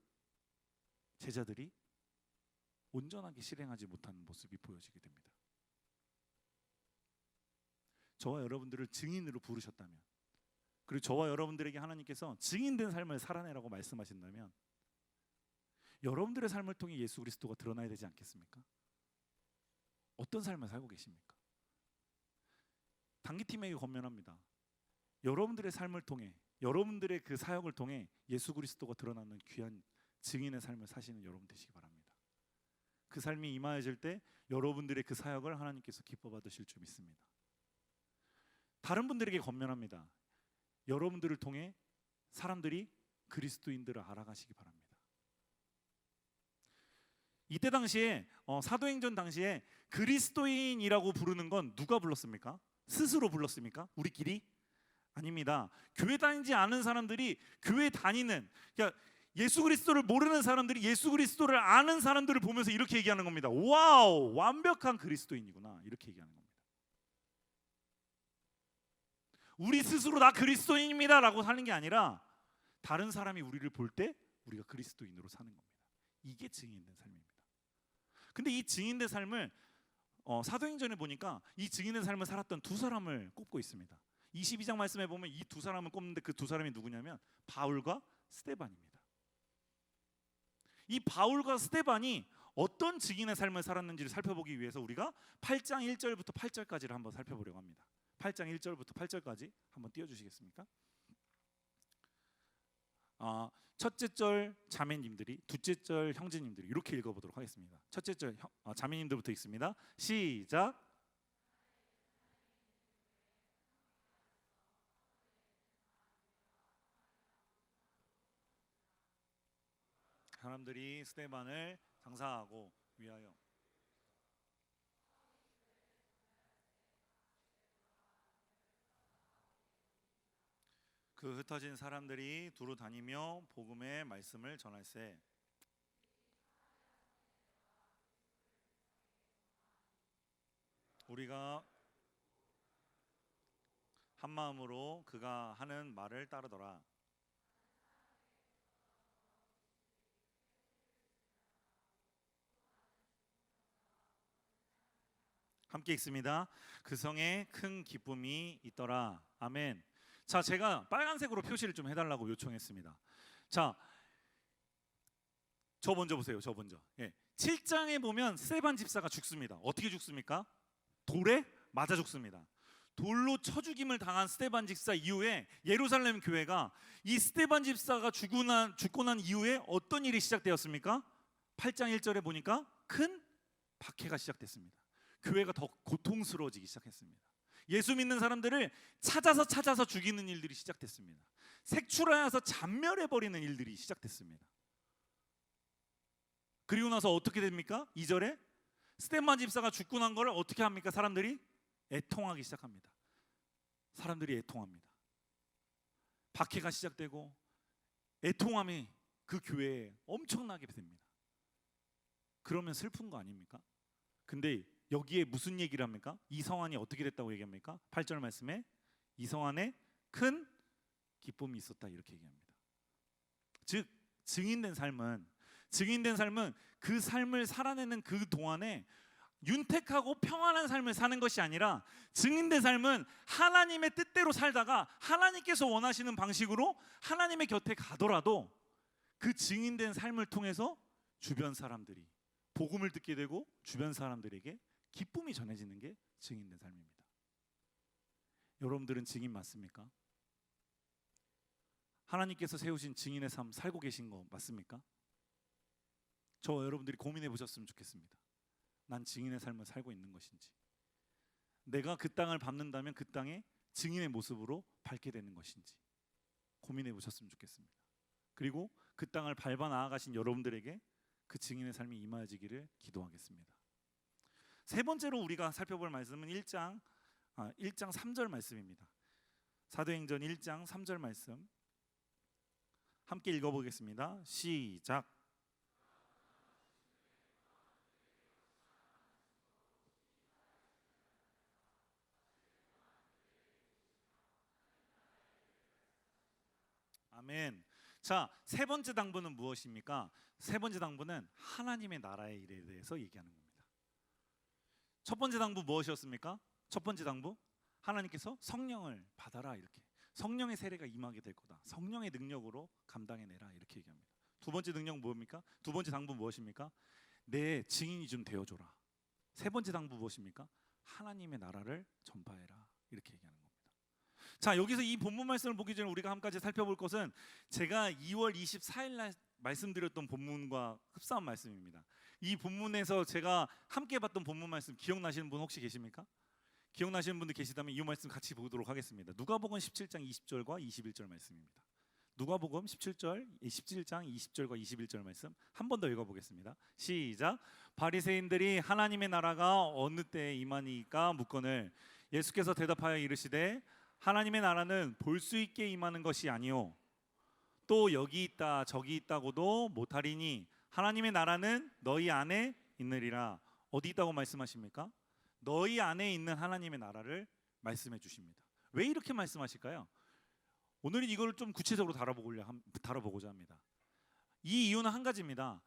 제자들이 온전하게 실행하지 못하는 모습이 보여지게 됩니다. 저와 여러분들을 증인으로 부르셨다면, 그리고 저와 여러분들에게 하나님께서 증인된 삶을 살아내라고 말씀하신다면 여러분들의 삶을 통해 예수 그리스도가 드러나야 되지 않겠습니까? 어떤 삶을 살고 계십니까? 단기팀에게 권면합니다. 여러분들의 삶을 통해, 여러분들의 그 사역을 통해 예수 그리스도가 드러나는 귀한 증인의 삶을 사시는 여러분 되시기 바랍니다. 그 삶이 임하여질 때 여러분들의 그 사역을 하나님께서 기뻐 받으실 줄 믿습니다. 다른 분들에게 권면합니다. 여러분들을 통해 사람들이 그리스도인들을 알아가시기 바랍니다. 이때 당시에 사도행전 당시에 그리스도인이라고 부르는 건 누가 불렀습니까? 스스로 불렀습니까? 우리끼리? 아닙니다. 교회 다니지 않은 사람들이 교회 다니는, 그러니까 예수 그리스도를 모르는 사람들이 예수 그리스도를 아는 사람들을 보면서 이렇게 얘기하는 겁니다. 와우, 완벽한 그리스도인이구나, 이렇게 얘기하는 겁니다. 우리 스스로 나 그리스도인입니다 라고 하는 게 아니라 다른 사람이 우리를 볼 때 우리가 그리스도인으로 사는 겁니다. 이게 증인된 삶입니다. 근데 이 증인된 삶을 사도행전에 보니까 이 증인된 삶을 살았던 두 사람을 꼽고 있습니다. 22장 말씀에 보면 이 두 사람을 꼽는데 그 두 사람이 누구냐면 바울과 스데반입니다. 이 바울과 스데반이 어떤 증인의 삶을 살았는지를 살펴보기 위해서 우리가 8장 1절부터 8절까지를 한번 살펴보려고 합니다. 8장 1절부터 8절까지 한번 띄워주시겠습니까? 첫째 절 자매님들이, 둘째 절 형제님들이, 이렇게 읽어보도록 하겠습니다. 첫째 절 자매님들부터 읽습니다. 시작. 사람들이 스데반을 장사하고 위하여 그 흩어진 사람들이 두루 다니며 복음의 말씀을 전할세. 우리가 한 마음으로 그가 하는 말을 따르더라. 함께 읽습니다. 그 성에 큰 기쁨이 있더라. 아멘. 자, 제가 빨간색으로 표시를 좀 해달라고 요청했습니다. 자, 저 먼저 보세요. 저 먼저. 7장에 보면 스데반 집사가 죽습니다. 어떻게 죽습니까? 돌에 맞아 죽습니다. 돌로 쳐 죽임을 당한 스데반 집사 이후에 예루살렘 교회가 이 스데반 집사가 죽고 난 이후에 어떤 일이 시작되었습니까? 8장 1절에 보니까 큰 박해가 시작됐습니다. 교회가 더 고통스러워지기 시작했습니다. 예수 믿는 사람들을 찾아서 죽이는 일들이 시작됐습니다. 색출하여서 잔멸해버리는 일들이 시작됐습니다. 그리고 나서 어떻게 됩니까? 2절에 스데반 집사가 죽고 난 걸 어떻게 합니까? 사람들이 애통하기 시작합니다. 사람들이 애통합니다. 박해가 시작되고 애통함이 그 교회에 엄청나게 됩니다. 그러면 슬픈 거 아닙니까? 근데 여기에 무슨 얘기를 합니까? 이성환이 어떻게 됐다고 얘기합니까? 8절 말씀에 이성환에 큰 기쁨이 있었다 이렇게 얘기합니다. 즉 증인된 삶은 그 삶을 살아내는 그 동안에 윤택하고 평안한 삶을 사는 것이 아니라, 증인된 삶은 하나님의 뜻대로 살다가 하나님께서 원하시는 방식으로 하나님의 곁에 가더라도 그 증인된 삶을 통해서 주변 사람들이 복음을 듣게 되고 주변 사람들에게 기쁨이 전해지는 게 증인된 삶입니다. 여러분들은 증인 맞습니까? 하나님께서 세우신 증인의 삶 살고 계신 거 맞습니까? 저 여러분들이 고민해 보셨으면 좋겠습니다. 난 증인의 삶을 살고 있는 것인지, 내가 그 땅을 밟는다면 그 땅에 증인의 모습으로 밟게 되는 것인지 고민해 보셨으면 좋겠습니다. 그리고 그 땅을 밟아 나아가신 여러분들에게 그 증인의 삶이 임하여지기를 기도하겠습니다. 세 번째로 우리가 살펴볼 말씀은 1장 3절 말씀입니다. 사도행전 1장 3절 말씀 함께 읽어보겠습니다. 시작. 아멘. 자, 세 번째 당부는 무엇입니까? 세 번째 당부는 하나님의 나라의 일에 대해서 얘기하는 겁니다. 첫 번째 당부 무엇이었습니까? 첫 번째 당부, 하나님께서 성령을 받아라, 이렇게. 성령의 세례가 임하게 될 거다. 성령의 능력으로 감당해내라, 이렇게 얘기합니다. 두 번째 능력 뭡니까? 두 번째 당부 무엇입니까? 내 증인이 좀 되어줘라. 세 번째 당부 무엇입니까? 하나님의 나라를 전파해라, 이렇게 얘기하는 겁니다. 자, 여기서 이 본문 말씀을 보기 전에 우리가 한 가지 살펴볼 것은 제가 2월 24일 날 말씀드렸던 본문과 흡사한 말씀입니다. 이 본문에서 제가 함께 봤던 본문 말씀 기억나시는 분 혹시 계십니까? 기억나시는 분들 계시다면 이 말씀 같이 보도록 하겠습니다. 누가복음 17장 20절과 21절 말씀입니다. 누가복음 17장 20절과 21절 말씀 한 번 더 읽어보겠습니다. 시작. 바리새인들이 하나님의 나라가 어느 때에 임하니까 묻거늘 예수께서 대답하여 이르시되 하나님의 나라는 볼 수 있게 임하는 것이 아니요 또 여기 있다 저기 있다고도 못하리니 하나님의 나라는 너희 안에 있느리라. 어디 있다고 말씀하십니까? 너희 안에 있는 하나님의 나라를 말씀해 주십니다. 왜 이렇게 말씀하실까요? 오늘은 이걸 좀 구체적으로 다뤄보고자 합니다. 이 이유는 한 가지입니다.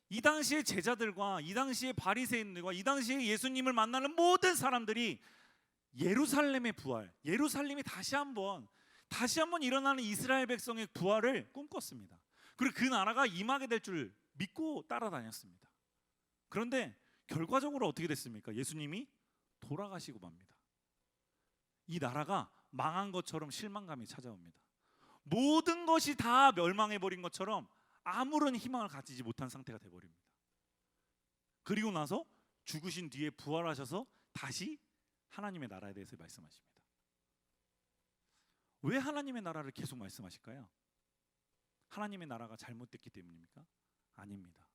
이 당시의 제자들과 이 당시의 바리새인들과 이 당시에 예수님을 만나는 모든 사람들이 예루살렘의 부활, 예루살렘이 다시 한번 일어나는 이스라엘 백성의 부활을 꿈꿨습니다. 그리고 그 나라가 임하게 될 줄 믿고 따라다녔습니다. 그런데 결과적으로 어떻게 됐습니까? 예수님이 돌아가시고 맙니다. 이 나라가 망한 것처럼 실망감이 찾아옵니다. 모든 것이 다 멸망해버린 것처럼 아무런 희망을 가지지 못한 상태가 돼버립니다. 그리고 나서 죽으신 뒤에 부활하셔서 다시 하나님의 나라에 대해서 말씀하십니다. 왜 하나님의 나라를 계속 말씀하실까요? 하나님의 나라가 잘못됐기 때문입니까? 아닙니다.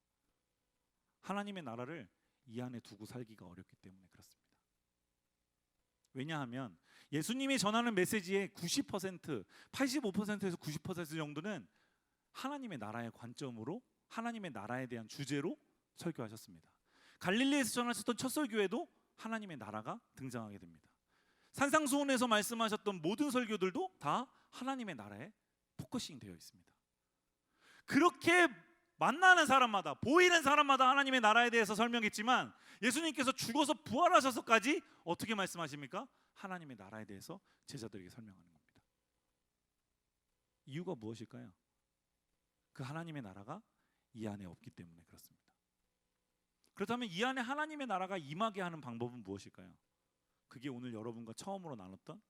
하나님의 나라를 이 안에 두고 살기가 어렵기 때문에 그렇습니다. 왜냐하면 예수님이 전하는 메시지의 90%, 85%에서 90% 정도는 하나님의 나라의 관점으로 하나님의 나라에 대한 주제로 설교하셨습니다. 갈릴리에서 전하셨던 첫 설교에도 하나님의 나라가 등장하게 됩니다. 산상수훈에서 말씀하셨던 모든 설교들도 다 하나님의 나라에 포커싱 되어 있습니다. 그렇게 만나는 사람마다, 보이는 사람마다 하나님의 나라에 대해서 설명했지만 예수님께서 죽어서 부활하셔서까지 어떻게 말씀하십니까? 하나님의 나라에 대해서 제자들에게 설명하는 겁니다. 이유가 무엇일까요? 그 하나님의 나라가 이 안에 없기 때문에 그렇습니다. 그렇다면 이 안에 하나님의 나라가 임하게 하는 방법은 무엇일까요? 그게 오늘 여러분과 처음으로 나눴던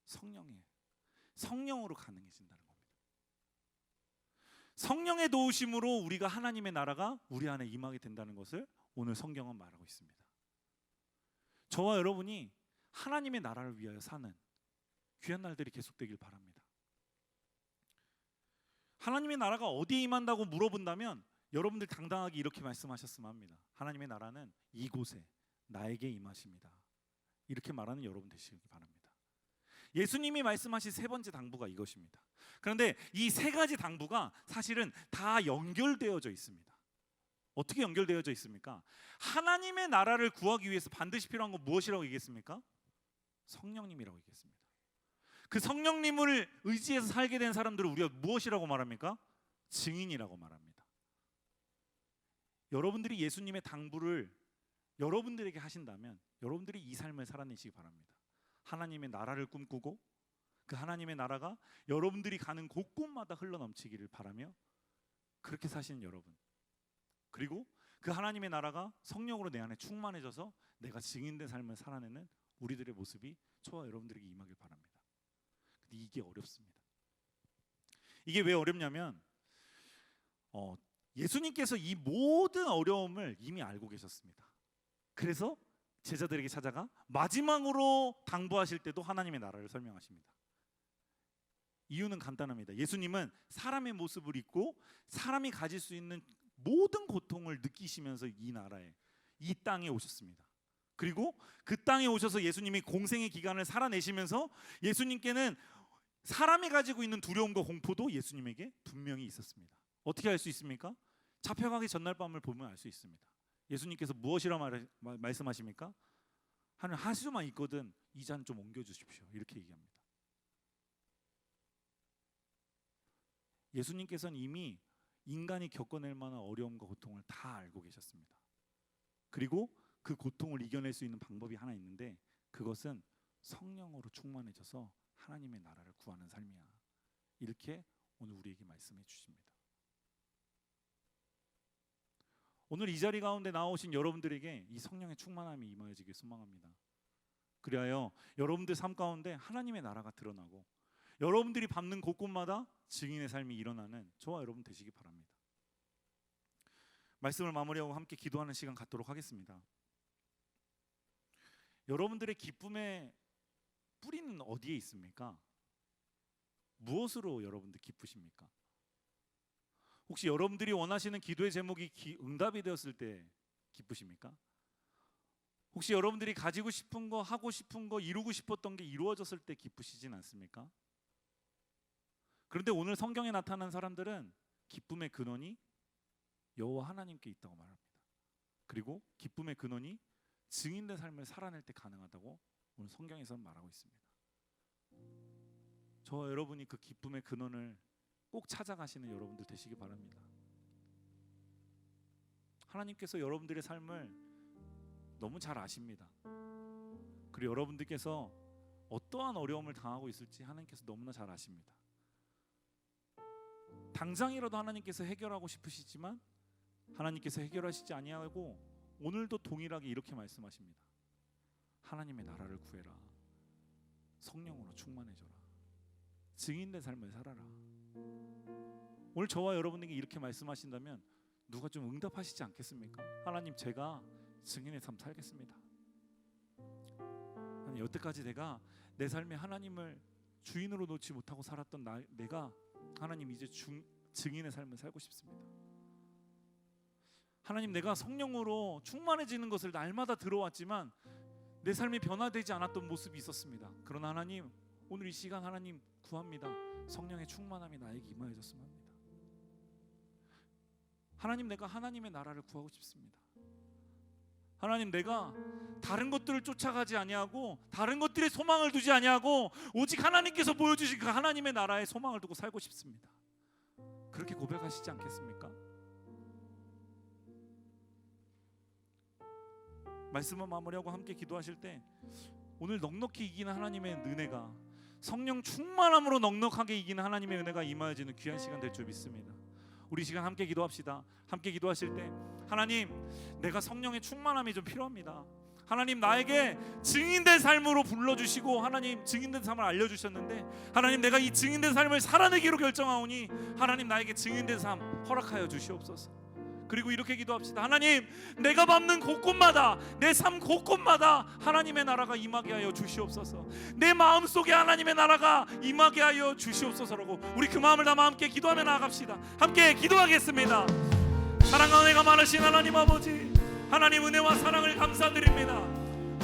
성령이에요. 성령으로 가능해진다는 겁니다. 성령의 도우심으로 우리가 하나님의 나라가 우리 안에 임하게 된다는 것을 오늘 성경은 말하고 있습니다. 저와 여러분이 하나님의 나라를 위하여 사는 귀한 날들이 계속되길 바랍니다. 하나님의 나라가 어디에 임한다고 물어본다면 여러분들 당당하게 이렇게 말씀하셨으면 합니다. 하나님의 나라는 이곳에 나에게 임하십니다. 이렇게 말하는 여러분 되시기 바랍니다. 예수님이 말씀하신 세 번째 당부가 이것입니다. 그런데 이 세 가지 당부가 사실은 다 연결되어져 있습니다. 어떻게 연결되어져 있습니까? 하나님의 나라를 구하기 위해서 반드시 필요한 건 무엇이라고 얘기했습니까? 성령님이라고 얘기했습니다. 그 성령님을 의지해서 살게 된 사람들을 우리가 무엇이라고 말합니까? 증인이라고 말합니다. 여러분들이 예수님의 당부를 여러분들에게 하신다면 여러분들이 이 삶을 살아내시기 바랍니다. 하나님의 나라를 꿈꾸고 그 하나님의 나라가 여러분들이 가는 곳곳마다 흘러넘치기를 바라며 그렇게 사시는 여러분, 그리고 그 하나님의 나라가 성령으로 내 안에 충만해져서 내가 증인된 삶을 살아내는 우리들의 모습이 저와 여러분들에게 임하길 바랍니다. 근데 이게 어렵습니다. 이게 왜 어렵냐면 예수님께서 이 모든 어려움을 이미 알고 계셨습니다. 그래서 제자들에게 찾아가 마지막으로 당부하실 때도 하나님의 나라를 설명하십니다. 이유는 간단합니다. 예수님은 사람의 모습을 입고 사람이 가질 수 있는 모든 고통을 느끼시면서 이 나라에, 이 땅에 오셨습니다. 그리고 그 땅에 오셔서 예수님이 공생의 기간을 살아내시면서 예수님께는 사람이 가지고 있는 두려움과 공포도 예수님에게 분명히 있었습니다. 어떻게 알 수 있습니까? 잡혀가기 전날 밤을 보면 알 수 있습니다. 예수님께서 무엇이라고 말씀하십니까? 하늘 하수만 있거든 이 잔 좀 옮겨주십시오, 이렇게 얘기합니다. 예수님께서는 이미 인간이 겪어낼 만한 어려움과 고통을 다 알고 계셨습니다. 그리고 그 고통을 이겨낼 수 있는 방법이 하나 있는데 그것은 성령으로 충만해져서 하나님의 나라를 구하는 삶이야, 이렇게 오늘 우리에게 말씀해 주십니다. 오늘 이 자리 가운데 나오신 여러분들에게 이 성령의 충만함이 임하여지길 소망합니다. 그리하여 여러분들 삶 가운데 하나님의 나라가 드러나고 여러분들이 밟는 곳곳마다 증인의 삶이 일어나는 저와 여러분 되시기 바랍니다. 말씀을 마무리하고 함께 기도하는 시간 갖도록 하겠습니다. 여러분들의 기쁨의 뿌리는 어디에 있습니까? 무엇으로 여러분들 기쁘십니까? 혹시 여러분들이 원하시는 기도의 제목이 응답이 되었을 때 기쁘십니까? 혹시 여러분들이 가지고 싶은 거, 하고 싶은 거, 이루고 싶었던 게 이루어졌을 때 기쁘시진 않습니까? 그런데 오늘 성경에 나타난 사람들은 기쁨의 근원이 여호와 하나님께 있다고 말합니다. 그리고 기쁨의 근원이 증인된 삶을 살아낼 때 가능하다고 오늘 성경에서는 말하고 있습니다. 저와 여러분이 그 기쁨의 근원을 꼭 찾아가시는 여러분들 되시기 바랍니다. 하나님께서 여러분들의 삶을 너무 잘 아십니다. 그리고 여러분들께서 어떠한 어려움을 당하고 있을지 하나님께서 너무나 잘 아십니다. 당장이라도 하나님께서 해결하고 싶으시지만 하나님께서 해결하시지 아니하고 오늘도 동일하게 이렇게 말씀하십니다. 하나님의 나라를 구해라. 성령으로 충만해져라. 증인된 삶을 살아라. 오늘 저와 여러분에게 이렇게 말씀하신다면 누가 좀 응답하시지 않겠습니까? 하나님, 제가 증인의 삶 살겠습니다. 아니, 여태까지 내가 내 삶에 하나님을 주인으로 놓지 못하고 살았던 내가 하나님 이제 증인의 삶을 살고 싶습니다. 하나님, 내가 성령으로 충만해지는 것을 날마다 들어왔지만 내 삶이 변화되지 않았던 모습이 있었습니다. 그러나 하나님, 오늘 이 시간 하나님 구합니다. 성령의 충만함이 나에게 임하여졌으면 합니다. 하나님, 내가 하나님의 나라를 구하고 싶습니다. 하나님, 내가 다른 것들을 쫓아가지 아니하고 다른 것들에 소망을 두지 아니하고 오직 하나님께서 보여주신 그 하나님의 나라에 소망을 두고 살고 싶습니다. 그렇게 고백하시지 않겠습니까? 말씀을 마무리하고 함께 기도하실 때 오늘 넉넉히 이기는 하나님의 은혜가, 성령 충만함으로 넉넉하게 이기는 하나님의 은혜가 임하여지는 귀한 시간 될 줄 믿습니다. 우리 시간 함께 기도합시다. 함께 기도하실 때 하나님, 내가 성령의 충만함이 좀 필요합니다. 하나님, 나에게 증인된 삶으로 불러주시고 하나님 증인된 삶을 알려주셨는데 하나님, 내가 이 증인된 삶을 살아내기로 결정하오니 하나님, 나에게 증인된 삶 허락하여 주시옵소서. 그리고 이렇게 기도합시다. 하나님, 내가 밟는 곳곳마다, 내 삶 곳곳마다 하나님의 나라가 임하게 하여 주시옵소서. 내 마음속에 하나님의 나라가 임하게 하여 주시옵소서라고 우리 그 마음을 담아 함께 기도하며 나아갑시다. 함께 기도하겠습니다. 사랑과 은혜가 많으신 하나님 아버지, 하나님 은혜와 사랑을 감사드립니다.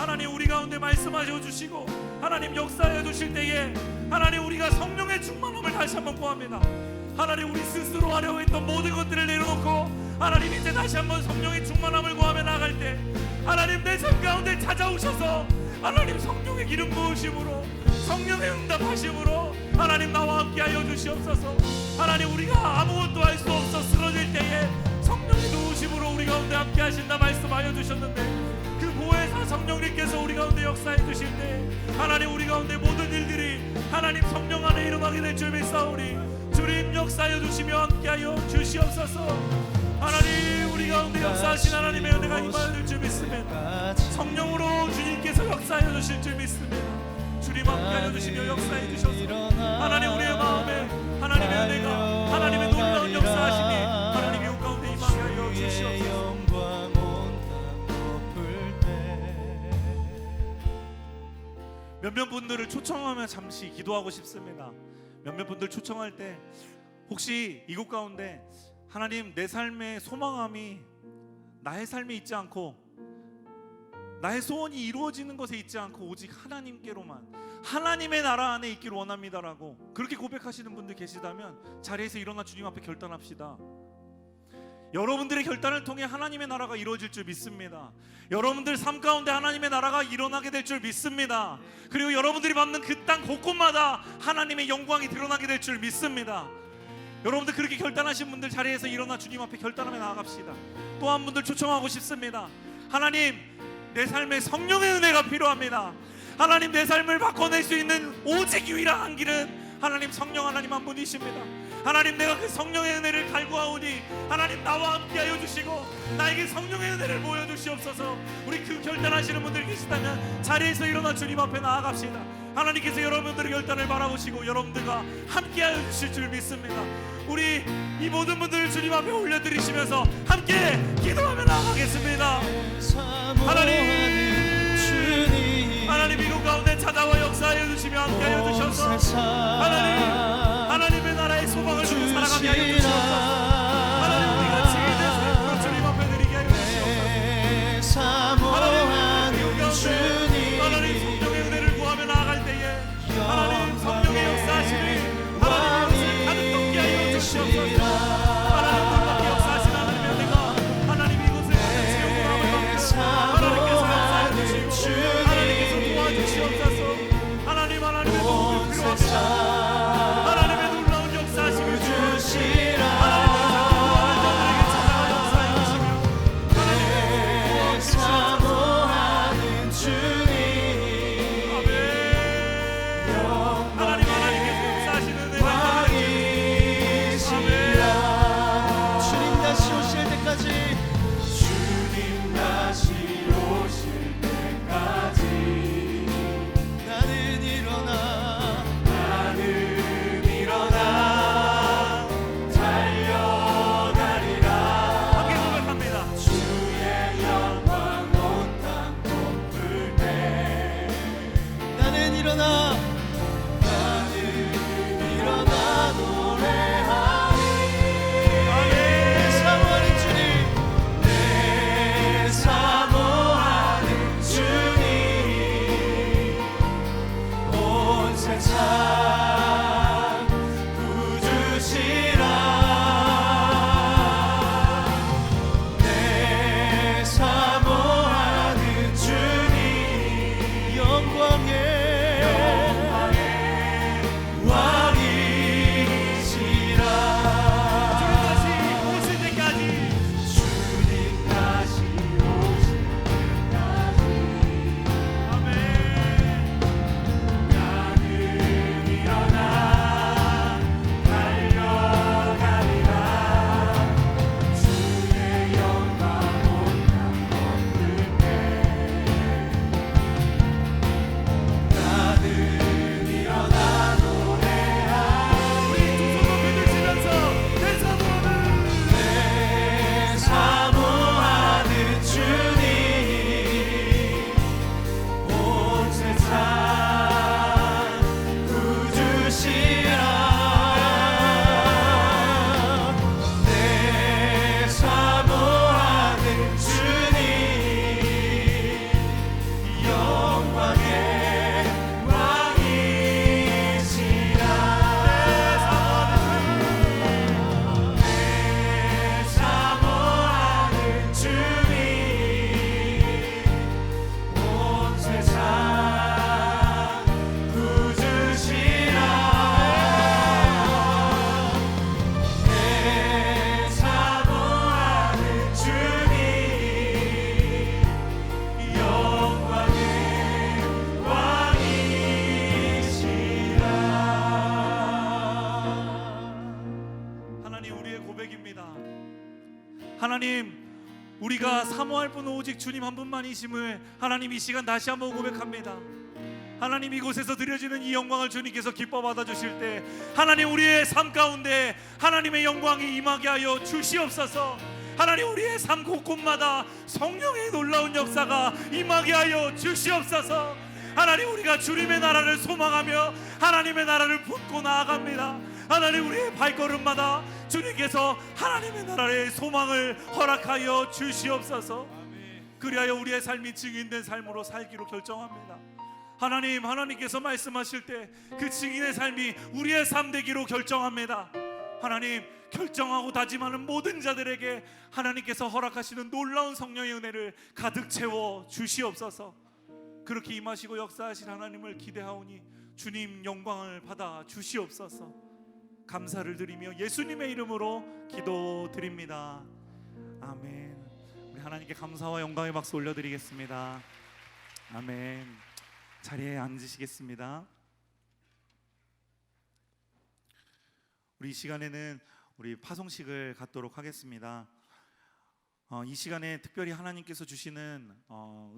하나님 하나님 우리 가운데 말씀하셔 주시고 하나님 역사해 주실 때에 하나님 우리가 성령의 충만함을 다시 한번 구합니다. 하나님 우리 스스로 하려고 했던 모든 것들을 내려놓고 하나님 이제 다시 한번 성령의 충만함을 구하며 나갈 때 하나님 내 삶 가운데 찾아오셔서 하나님 성령의 기름 부으심으로 성령의 응답하심으로 하나님 나와 함께하여 주시옵소서. 하나님 우리가 아무것도 할 수 없어 쓰러질 때에 성령의 도우심으로 우리 가운데 함께하신다 말씀하여 주셨는데 그 보혜사 성령님께서 우리 가운데 역사해 주실 때 하나님 우리 가운데 모든 일들이 하나님 성령 안에 일어나게 될 줄 믿사오니 주님 역사하여 주시며 함께하여 주시옵소서. 하나님 우리 가운데 역사하신 하나님의 은혜가 임하여 될 줄 믿습니다. 성령으로 주님께서 역사하여 주실 줄 믿습니다. 주님 함께하여 주시며 역사해 주셔서 하나님 우리의 마음에 하나님의 은혜가 하나님의 놀라운 역사하심이 하나님 이웃 가운데 임하게 하여 주시옵소서. 몇몇 분들을 초청하며 잠시 기도하고 싶습니다. 몇몇 분들 초청할 때 혹시 이곳 가운데 하나님 내 삶의 소망함이 나의 삶에 있지 않고 나의 소원이 이루어지는 것에 있지 않고 오직 하나님께로만 하나님의 나라 안에 있기를 원합니다라고 그렇게 고백하시는 분들 계시다면 자리에서 일어나 주님 앞에 결단합시다. 여러분들의 결단을 통해 하나님의 나라가 이루어질 줄 믿습니다. 여러분들 삶 가운데 하나님의 나라가 일어나게 될 줄 믿습니다. 그리고 여러분들이 받는 그 땅 곳곳마다 하나님의 영광이 드러나게 될 줄 믿습니다. 여러분들 그렇게 결단하신 분들 자리에서 일어나 주님 앞에 결단하며 나아갑시다. 또 한 분들 초청하고 싶습니다. 하나님 내 삶에 성령의 은혜가 필요합니다. 하나님 내 삶을 바꿔낼 수 있는 오직 유일한 길은 하나님 성령 하나님 한 분이십니다. 하나님 내가 그 성령의 은혜를 갈구하오니 하나님 나와 함께하여 주시고 나에게 성령의 은혜를 보여주시옵소서. 우리 그 결단하시는 분들 계시다면 자리에서 일어나 주님 앞에 나아갑시다. 하나님께서 여러분들의 결단을 바라보시고 여러분들과 함께하여 주실 줄 믿습니다. 우리 이 모든 분들을 주님 앞에 올려드리시면서 함께 기도하며 나아가겠습니다. 하나님 이곳 가운데 찾아와 역사하여 주시며 함께하여 주셔서 하나님의 나라의 소망을 두고 살아가게 하여 주시옵소서. 하나님 우리가 지혜의 삶으로 주님 앞에 드리게 하여 주시옵소서. 하나님 성령의 은혜를 구하며 나아갈 때에 하나님 성령의 역사하심이 하나님 이곳을 가득 덮게 하여 주시옵소서. 하나님 놀랍게 역사하신 하나님의 은혜가 하나님 이곳을 가득 채우고 남을 하나님께서 역사해 주시고 하나님께서 도와주시옵소서. 하나님의 도움이 필요합니다. 하나님, 우리가 사모할 분은 오직 주님 한 분만이심을 하나님 이 시간 다시 한번 고백합니다. 하나님, 이곳에서 드려지는 이 영광을 주님께서 기뻐 받아주실 때 하나님, 우리의 삶 가운데 하나님의 영광이 임하게 하여 주시옵소서. 하나님, 우리의 삶 곳곳마다 성령의 놀라운 역사가 임하게 하여 주시옵소서. 하나님, 우리가 주님의 나라를 소망하며 하나님의 나라를 품고 나아갑니다. 하나님, 우리의 발걸음마다 주님께서 하나님의 나라의 소망을 허락하여 주시옵소서. 그리하여 우리의 삶이 증인된 삶으로 살기로 결정합니다. 하나님, 하나님께서 말씀하실 때 그 증인의 삶이 우리의 삶 되기로 결정합니다. 하나님, 결정하고 다짐하는 모든 자들에게 하나님께서 허락하시는 놀라운 성령의 은혜를 가득 채워 주시옵소서. 그렇게 임하시고 역사하실 하나님을 기대하오니 주님 영광을 받아 주시옵소서. 감사를 드리며 예수님의 이름으로 기도드립니다. 아멘. 우리 하나님께 감사와 영광의 박수 올려드리겠습니다. 아멘. 자리에 앉으시겠습니다. 우리 이 시간에는 우리 파송식을 갖도록 하겠습니다. 이 시간에 특별히 하나님께서 주시는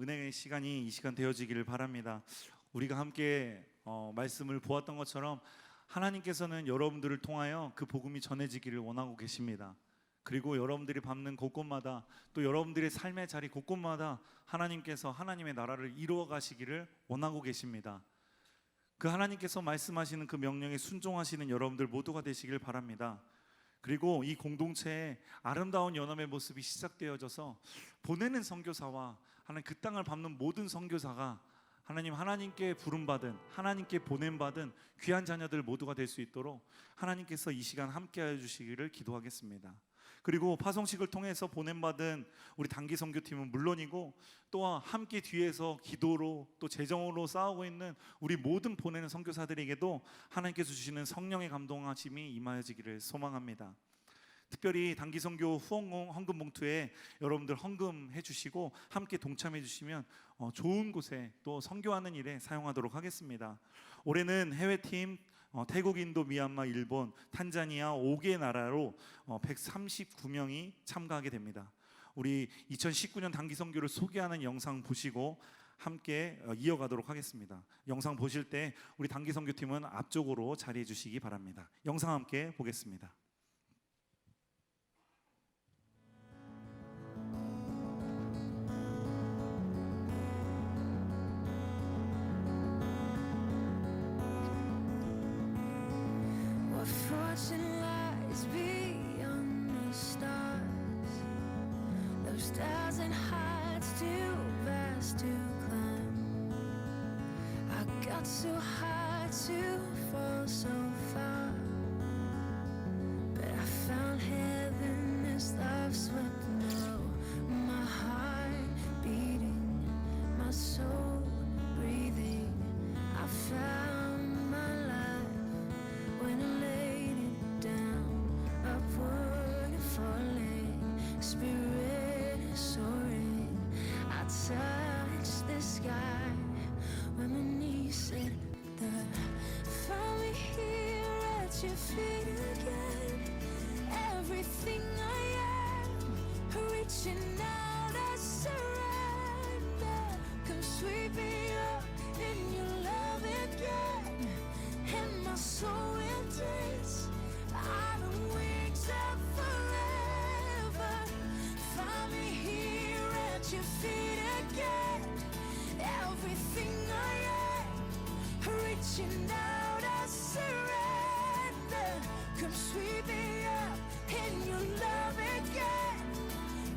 은혜의 시간이 이 시간 되어지기를 바랍니다. 우리가 함께 말씀을 보았던 것처럼 하나님께서는 여러분들을 통하여 그 복음이 전해지기를 원하고 계십니다. 그리고 여러분들이 밟는 곳곳마다 또 여러분들의 삶의 자리 곳곳마다 하나님께서 하나님의 나라를 이루어 가시기를 원하고 계십니다. 그 하나님께서 말씀하시는 그 명령에 순종하시는 여러분들 모두가 되시길 바랍니다. 그리고 이 공동체에 아름다운 연합의 모습이 시작되어져서 보내는 선교사와 하나님 그 땅을 밟는 모든 선교사가 하나님께 부름받은, 하나님께 보냄받은 귀한 자녀들 모두가 될 수 있도록 하나님께서 이 시간 함께하여 주시기를 기도하겠습니다. 그리고 파송식을 통해서 보냄받은 우리 단기 선교팀은 물론이고 또 함께 뒤에서 기도로 또 재정으로 싸우고 있는 우리 모든 보내는 선교사들에게도 하나님께서 주시는 성령의 감동하심이 임하여지기를 소망합니다. 특별히 단기 선교 후원금 헌금 봉투에 여러분들 헌금해 주시고 함께 동참해 주시면 좋은 곳에 또 선교하는 일에 사용하도록 하겠습니다. 올해는 해외팀 태국, 인도, 미얀마, 일본, 탄자니아 5개 나라로 139명이 참가하게 됩니다. 우리 2019년 단기 선교를 소개하는 영상 보시고 함께 이어가도록 하겠습니다. 영상 보실 때 우리 단기 선교팀은 앞쪽으로 자리해 주시기 바랍니다. 영상 함께 보겠습니다. Fortune lies beyond the stars. Those thousand heights too vast to climb. I got so high to fall so far, but I found heaven as love swept now. My heart beating, my soul breathing. I found my life when I laid it down, upward and falling, spirit is soaring. I touched the sky when my knees hit the. Found me here at your feet again. Everything I am, reaching out, I surrender. Come sweep me up in your love again, and my soul will dance on the wings of forever. Find me here at your feet again. Everything I am, reaching out, I surrender. Come sweep me up in your love again,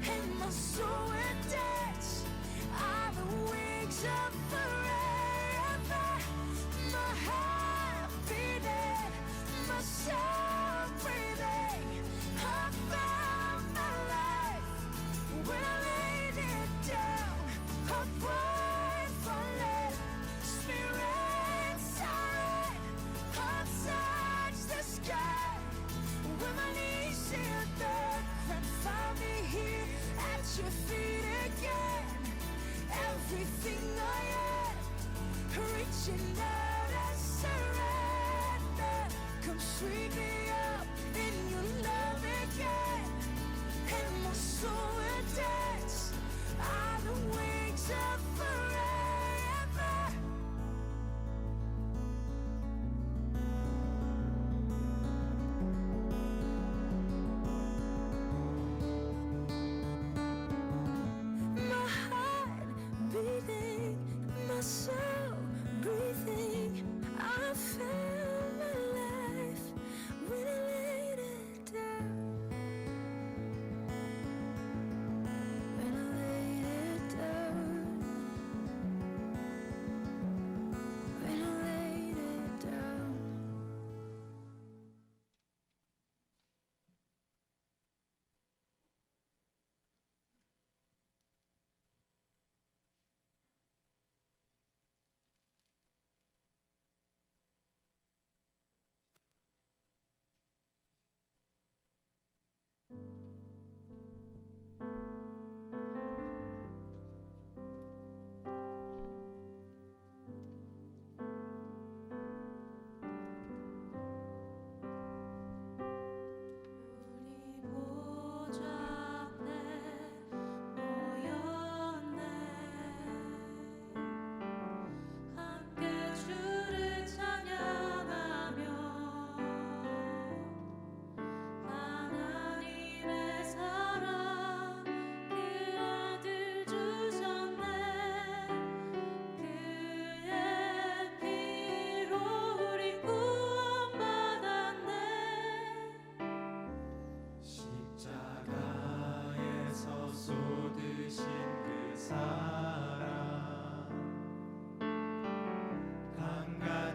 and my soul will dance on the wings of forever. My heart beating, my soul breathing. I found my life when I laid it down. Upward falling, spirit soaring. I touched the sky when my knees hit the ground. Find me here at your feet again. Everything I am, reaching out, I surrender. Come sweep me up in your love again, and my soul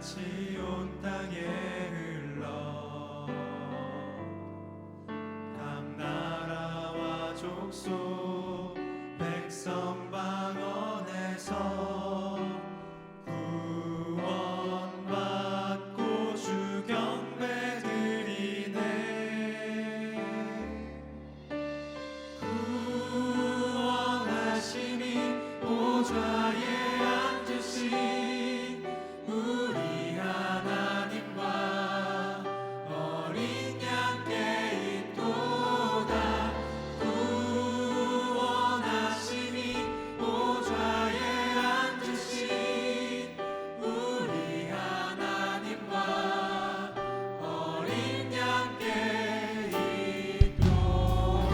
강같이 온 땅에 흘러 각 나라와 족속 백성 방언에서 구원받고 주 경배 드리네. 구원하심이 보좌에 앉으신 우리 하나님과 어린 양께 있도다. 구원하심이 보좌에 앉으신 우리 하나님과 어린 양께 있도다.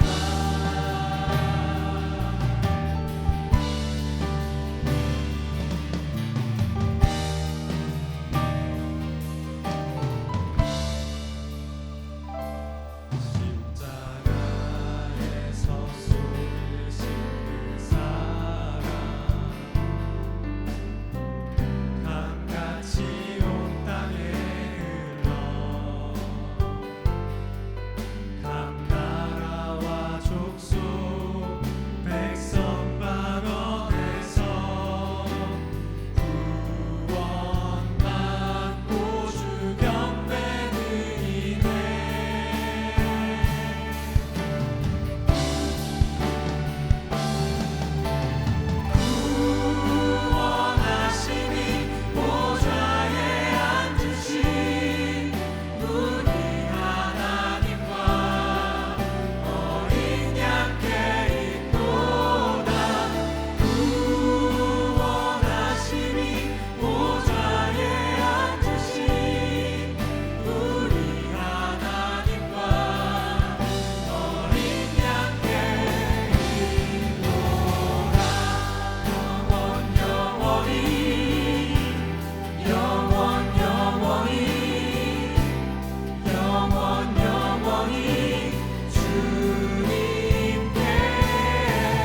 십자가에서 쏟으신 그 사랑 강같이 온 땅에 흘러 각 나라와 족속 백성 방언에서 구원받고 주 경배 드리네. 구원하심이 보좌에 앉으신 우리 하나님과 어린 양께 있도다. 구원하심이 보좌에 앉으신 우리 하나님과 어린 양께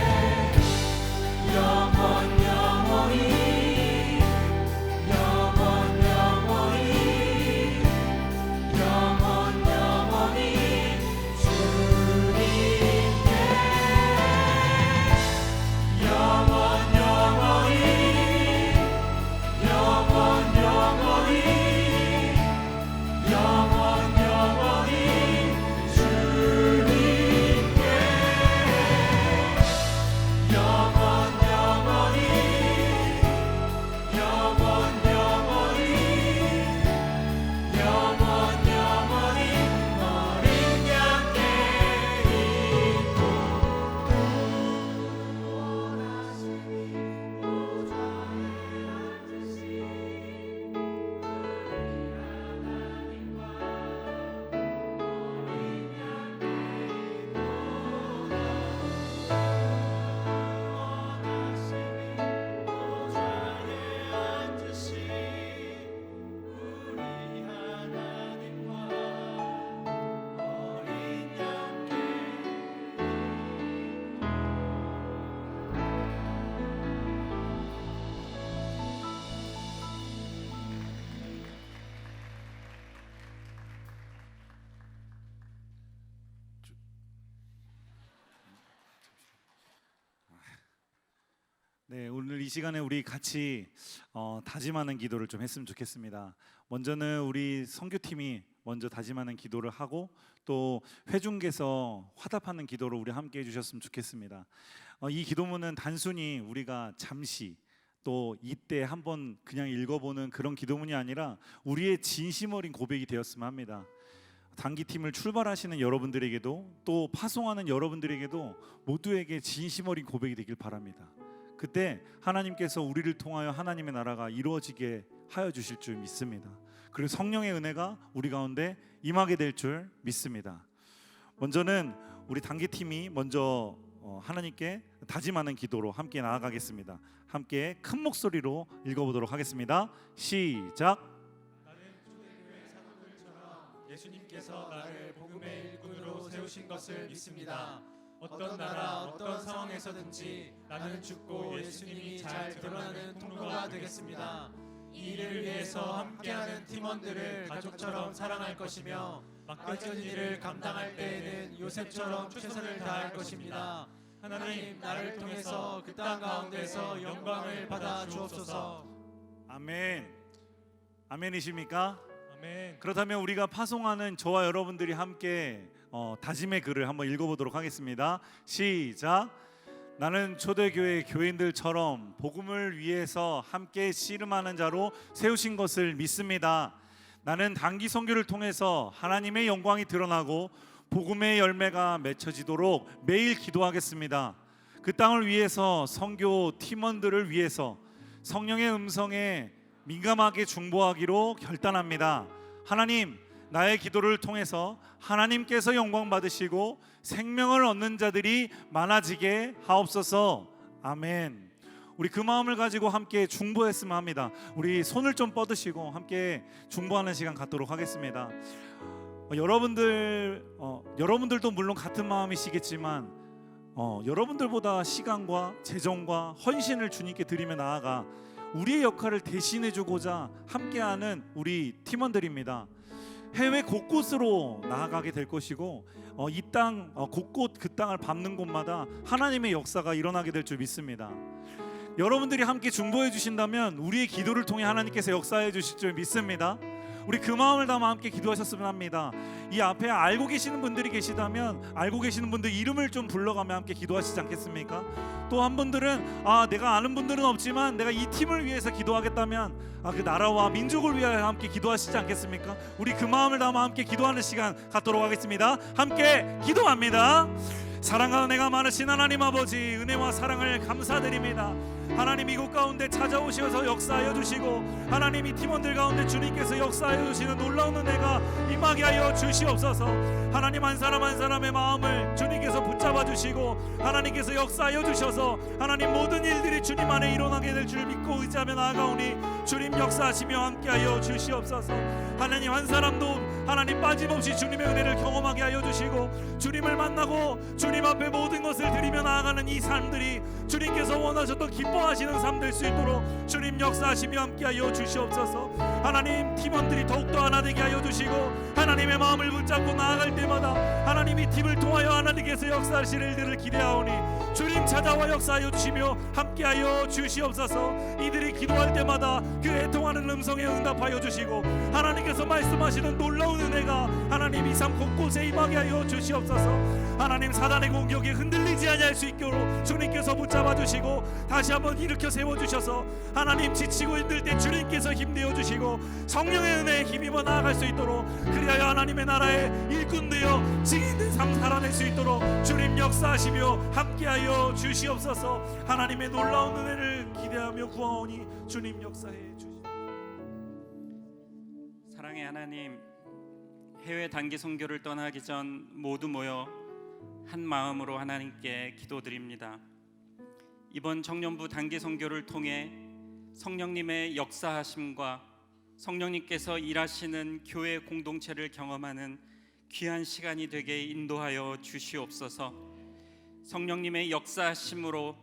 있도다. 영원히 주님께 영원히 주님께 네, 오늘 이 시간에 우리 같이 다짐하는 기도를 좀 했으면 좋겠습니다. 먼저는 우리 선교팀이 먼저 다짐하는 기도를 하고 또 회중께서 화답하는 기도를 우리 함께 해주셨으면 좋겠습니다. 이 기도문은 단순히 우리가 잠시 또 이때 한번 그냥 읽어보는 그런 기도문이 아니라 우리의 진심 어린 고백이 되었으면 합니다. 단기팀을 출발하시는 여러분들에게도 또 파송하는 여러분들에게도 모두에게 진심 어린 고백이 되길 바랍니다. 그때 하나님께서 우리를 통하여 하나님의 나라가 이루어지게 하여 주실 줄 믿습니다. 그리고 성령의 은혜가 우리 가운데 임하게 될 줄 믿습니다. 먼저는 우리 단기팀이 먼저 하나님께 다짐하는 기도로 함께 나아가겠습니다. 함께 큰 목소리로 읽어보도록 하겠습니다. 시작. 나는 초대교회 사도들처럼 예수님께서 나를 복음의 일꾼으로 세우신 것을 믿습니다. 어떤 나라, 어떤 상황에서든지 나는 죽고 예수님이 잘 드러나는 통로가 되겠습니다. 이를 위해서 함께하는 팀원들을 가족처럼 사랑할 것이며 맡겨진 일을 감당할 때에는 요셉처럼 최선을 다할 것입니다. 하나님, 나를 통해서 그 땅 가운데서 영광을 받아 주옵소서. 아멘. 아멘이십니까? 아멘. 그렇다면 우리가 파송하는 저와 여러분들이 함께 다짐의 글을 한번 읽어보도록 하겠습니다. 시작. 나는 초대교회 교인들처럼 복음을 위해서 함께 씨름하는 자로 세우신 것을 믿습니다. 나는 단기 선교를 통해서 하나님의 영광이 드러나고 복음의 열매가 맺혀지도록 매일 기도하겠습니다. 그 땅을 위해서 선교 팀원들을 위해서 성령의 음성에 민감하게 중보하기로 결단합니다. 하나님, 나의 기도를 통해서 하나님께서 영광 받으시고 생명을 얻는 자들이 많아지게 하옵소서. 아멘. 우리 그 마음을 가지고 함께 중보했으면 합니다. 우리 손을 좀 뻗으시고 함께 중보하는 시간 갖도록 하겠습니다. 여러분들도 물론 같은 마음이시겠지만 여러분들보다 시간과 재정과 헌신을 주님께 드리며 나아가 우리의 역할을 대신해 주고자 함께하는 우리 팀원들입니다. 해외 곳곳으로 나아가게 될 것이고 이 땅 곳곳 그 땅을 밟는 곳마다 하나님의 역사가 일어나게 될 줄 믿습니다. 여러분들이 함께 중보해 주신다면 우리의 기도를 통해 하나님께서 역사해 주실 줄 믿습니다. 우리 그 마음을 담아 함께 기도하셨으면 합니다. 이 앞에 알고 계시는 분들이 계시다면 알고 계시는 분들 이름을 좀 불러가며 함께 기도하시지 않겠습니까? 또 한 분들은 내가 아는 분들은 없지만 내가 이 팀을 위해서 기도하겠다면 그 나라와 민족을 위하여 함께 기도하시지 않겠습니까? 우리 그 마음을 담아 함께 기도하는 시간 갖도록 하겠습니다. 함께 기도합니다. 사랑과 은혜가 많으신 하나님 아버지, 은혜와 사랑을 감사드립니다. 하나님, 이곳 가운데 찾아오셔서 역사하여 주시고 하나님, 이 팀원들 가운데 주님께서 역사하여 주시는 놀라운 은혜가 임하게 하여 주시옵소서. 하나님, 한 사람 한 사람의 마음을 주님께서 붙잡아 주시고 하나님께서 역사하여 주셔서 하나님, 모든 일들이 주님 안에 일어나게 될 줄 믿고 의지하며 나아가오니 주님 역사하시며 함께하여 주시옵소서. 하나님, 한 사람도 하나님 빠짐없이 주님의 은혜를 경험하게 하여 주시고 주님을 만나고 주님 앞에 모든 것을 드리며 나아가는 이 삶들이 주님께서 원하셨던 기뻐하시는 삶 될 수 있도록 주님 역사하시며 함께하여 주시옵소서. 하나님, 팀원들이 더욱더 하나 되게 하여 주시고 하나님의 마음을 붙잡고 나아갈 때마다 하나님, 이 팀을 통하여 하나님께서 역사하실 일들을 기대하오니 주님 찾아와 역사하여 주시며 함께하여 주시옵소서. 이들이 기도할 때마다 그 애통하는 음성에 응답하여 주시고 하나님께서 말씀하시는 놀라운 은혜가 하나님, 이 삶 곳곳에 임하게 하여 주시옵소서. 하나님, 사단의 공격에 흔들리지 아니할 수 있도록 주님께서 붙잡아 주시고 다시 한번 일으켜 세워 주셔서 하나님, 지치고 힘들 때 주님께서 힘내어 주시고 성령의 은혜에 힘입어 나아갈 수 있도록, 그리하여 하나님의 나라의 일꾼 되어 증인된 삶 살아낼 수 있도록 주님 역사하시며 함께하여 주시옵소서. 하나님의 놀라운 은혜를 기대하며 구하오니 주님 역사해 주시옵소서. 사랑의 하나님, 해외 단기 선교를 떠나기 전 모두 모여 한 마음으로 하나님께 기도드립니다. 이번 청년부 단기 선교를 통해 성령님의 역사하심과 성령님께서 일하시는 교회 공동체를 경험하는 귀한 시간이 되게 인도하여 주시옵소서. 성령님의 역사하심으로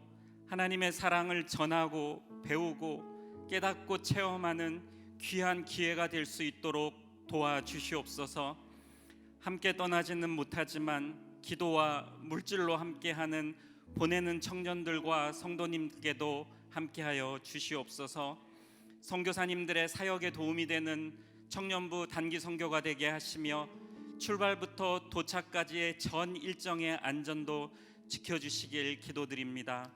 하나님의 사랑을 전하고 배우고 깨닫고 체험하는 귀한 기회가 될 수 있도록 도와주시옵소서. 함께 떠나지는 못하지만 기도와 물질로 함께하는 보내는 청년들과 성도님께도 함께하여 주시옵소서. 선교사님들의 사역에 도움이 되는 청년부 단기 선교가 되게 하시며 출발부터 도착까지의 전 일정의 안전도 지켜주시길 기도드립니다.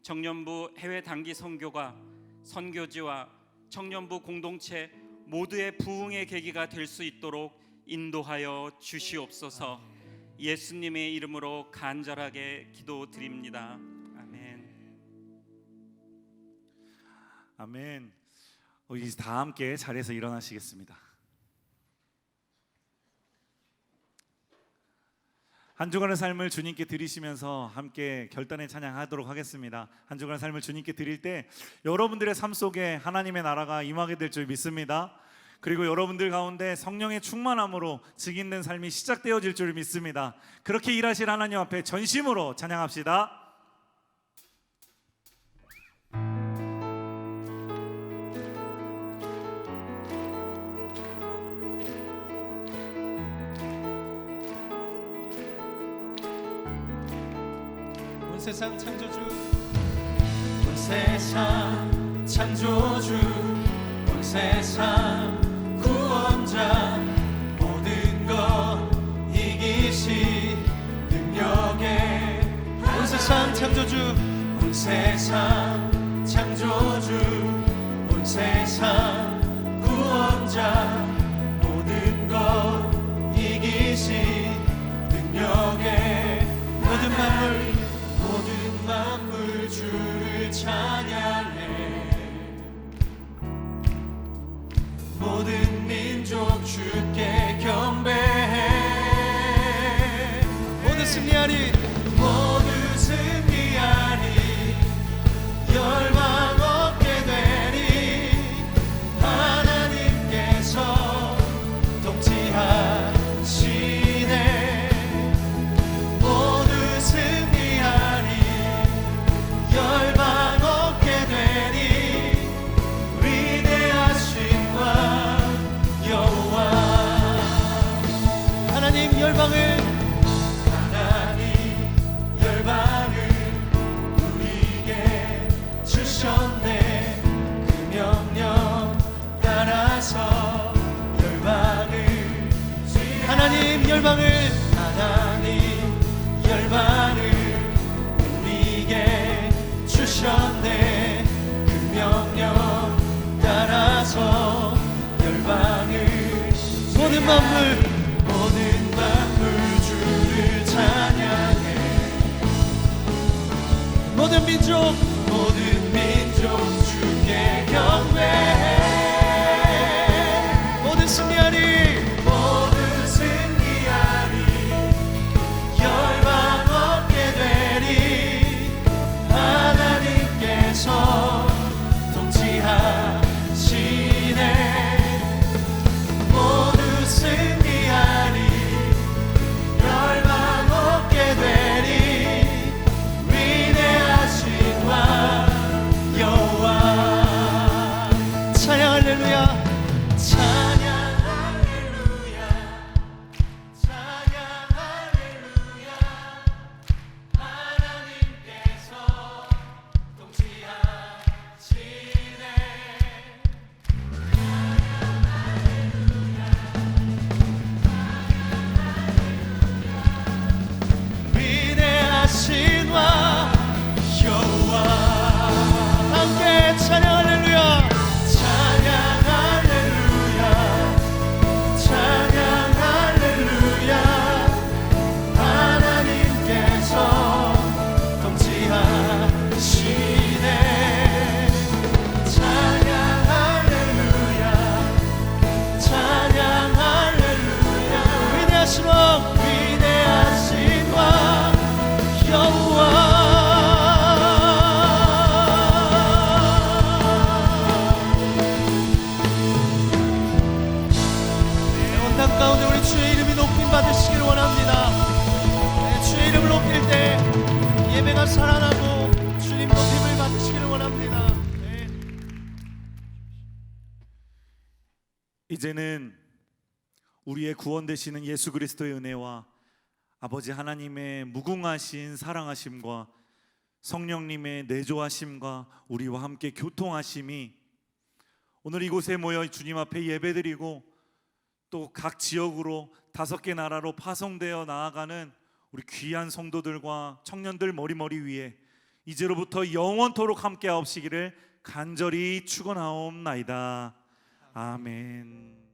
청년부 해외 단기 선교가 선교지와 청년부 공동체 모두의 부흥의 계기가 될 수 있도록 인도하여 주시옵소서. 예수님의 이름으로 간절하게 기도드립니다. 아멘. 아멘. 이제 다 함께 자리에서 일어나시겠습니다. 한 주간의 삶을 주님께 드리시면서 함께 결단의 찬양하도록 하겠습니다. 한 주간의 삶을 주님께 드릴 때 여러분들의 삶 속에 하나님의 나라가 임하게 될 줄 믿습니다. 그리고 여러분들 가운데 성령의 충만함으로 증인된 삶이 시작되어질 줄 믿습니다. 그렇게 일하실 하나님 앞에 전심으로 찬양합시다. 세상 창조주 온 세상 창조주 온 세상 구원자 모든 것 이기시 능력에 온 세상 창조주 온 세상 창조주 온 세상 구원자 모든 것 이기시 능력에 모든 만물 주를 찬양해 모든 민족 주께 경배해 모두 승리하리 모두 승리하리 열방 얻게 되리 하나님께서 통치하시네 모두 승리하리 열방 얻게 되리 위대하신 왕 여호와 하나님 열방을 우리에게 주셨네 그 명령 따라서 하나님 열방을 우리에게 주셨네 그 명령 따라서 열방을 모든 만물 주를 찬양해 모든 민족 주께 경배해 모든 승리하리 열방 얻게 되리 하나님께서 통치하시네 모두 승리하리 열방 얻게 되리 위대하신 왕 여호와 찬양 할렐루야 찬양 할렐루야 찬양 할렐루야 하나님께서 통치하시네 위대하신 왕 여호와 함께 찬양 할렐루야 찬양 할렐루야 찬양 할렐루야 하나님께서 통치하시네 찬양 할렐루야 찬양 할렐루야 위대하신 왕 여호와 온 땅 가운데 우리 주의 이름이 높임 받으시기를 원합니다. 주의 이름을 높일 때 예배가 살아나고 주님 높임을 받으시기를 원합니다. 이제는 우리의 구원 되시는 예수 그리스도의 은혜와 아버지 하나님의 무궁하신 사랑하심과 성령님의 내조하심과 우리와 함께 교통하심이 오늘 이곳에 모여 주님 앞에 예배드리고 또 각 지역으로 5개 나라로 파송되어 나아가는 우리 귀한 성도들과 청년들 머리머리 위에 이제로부터 영원토록 함께 하옵시기를 간절히 축원하옵나이다. 아멘.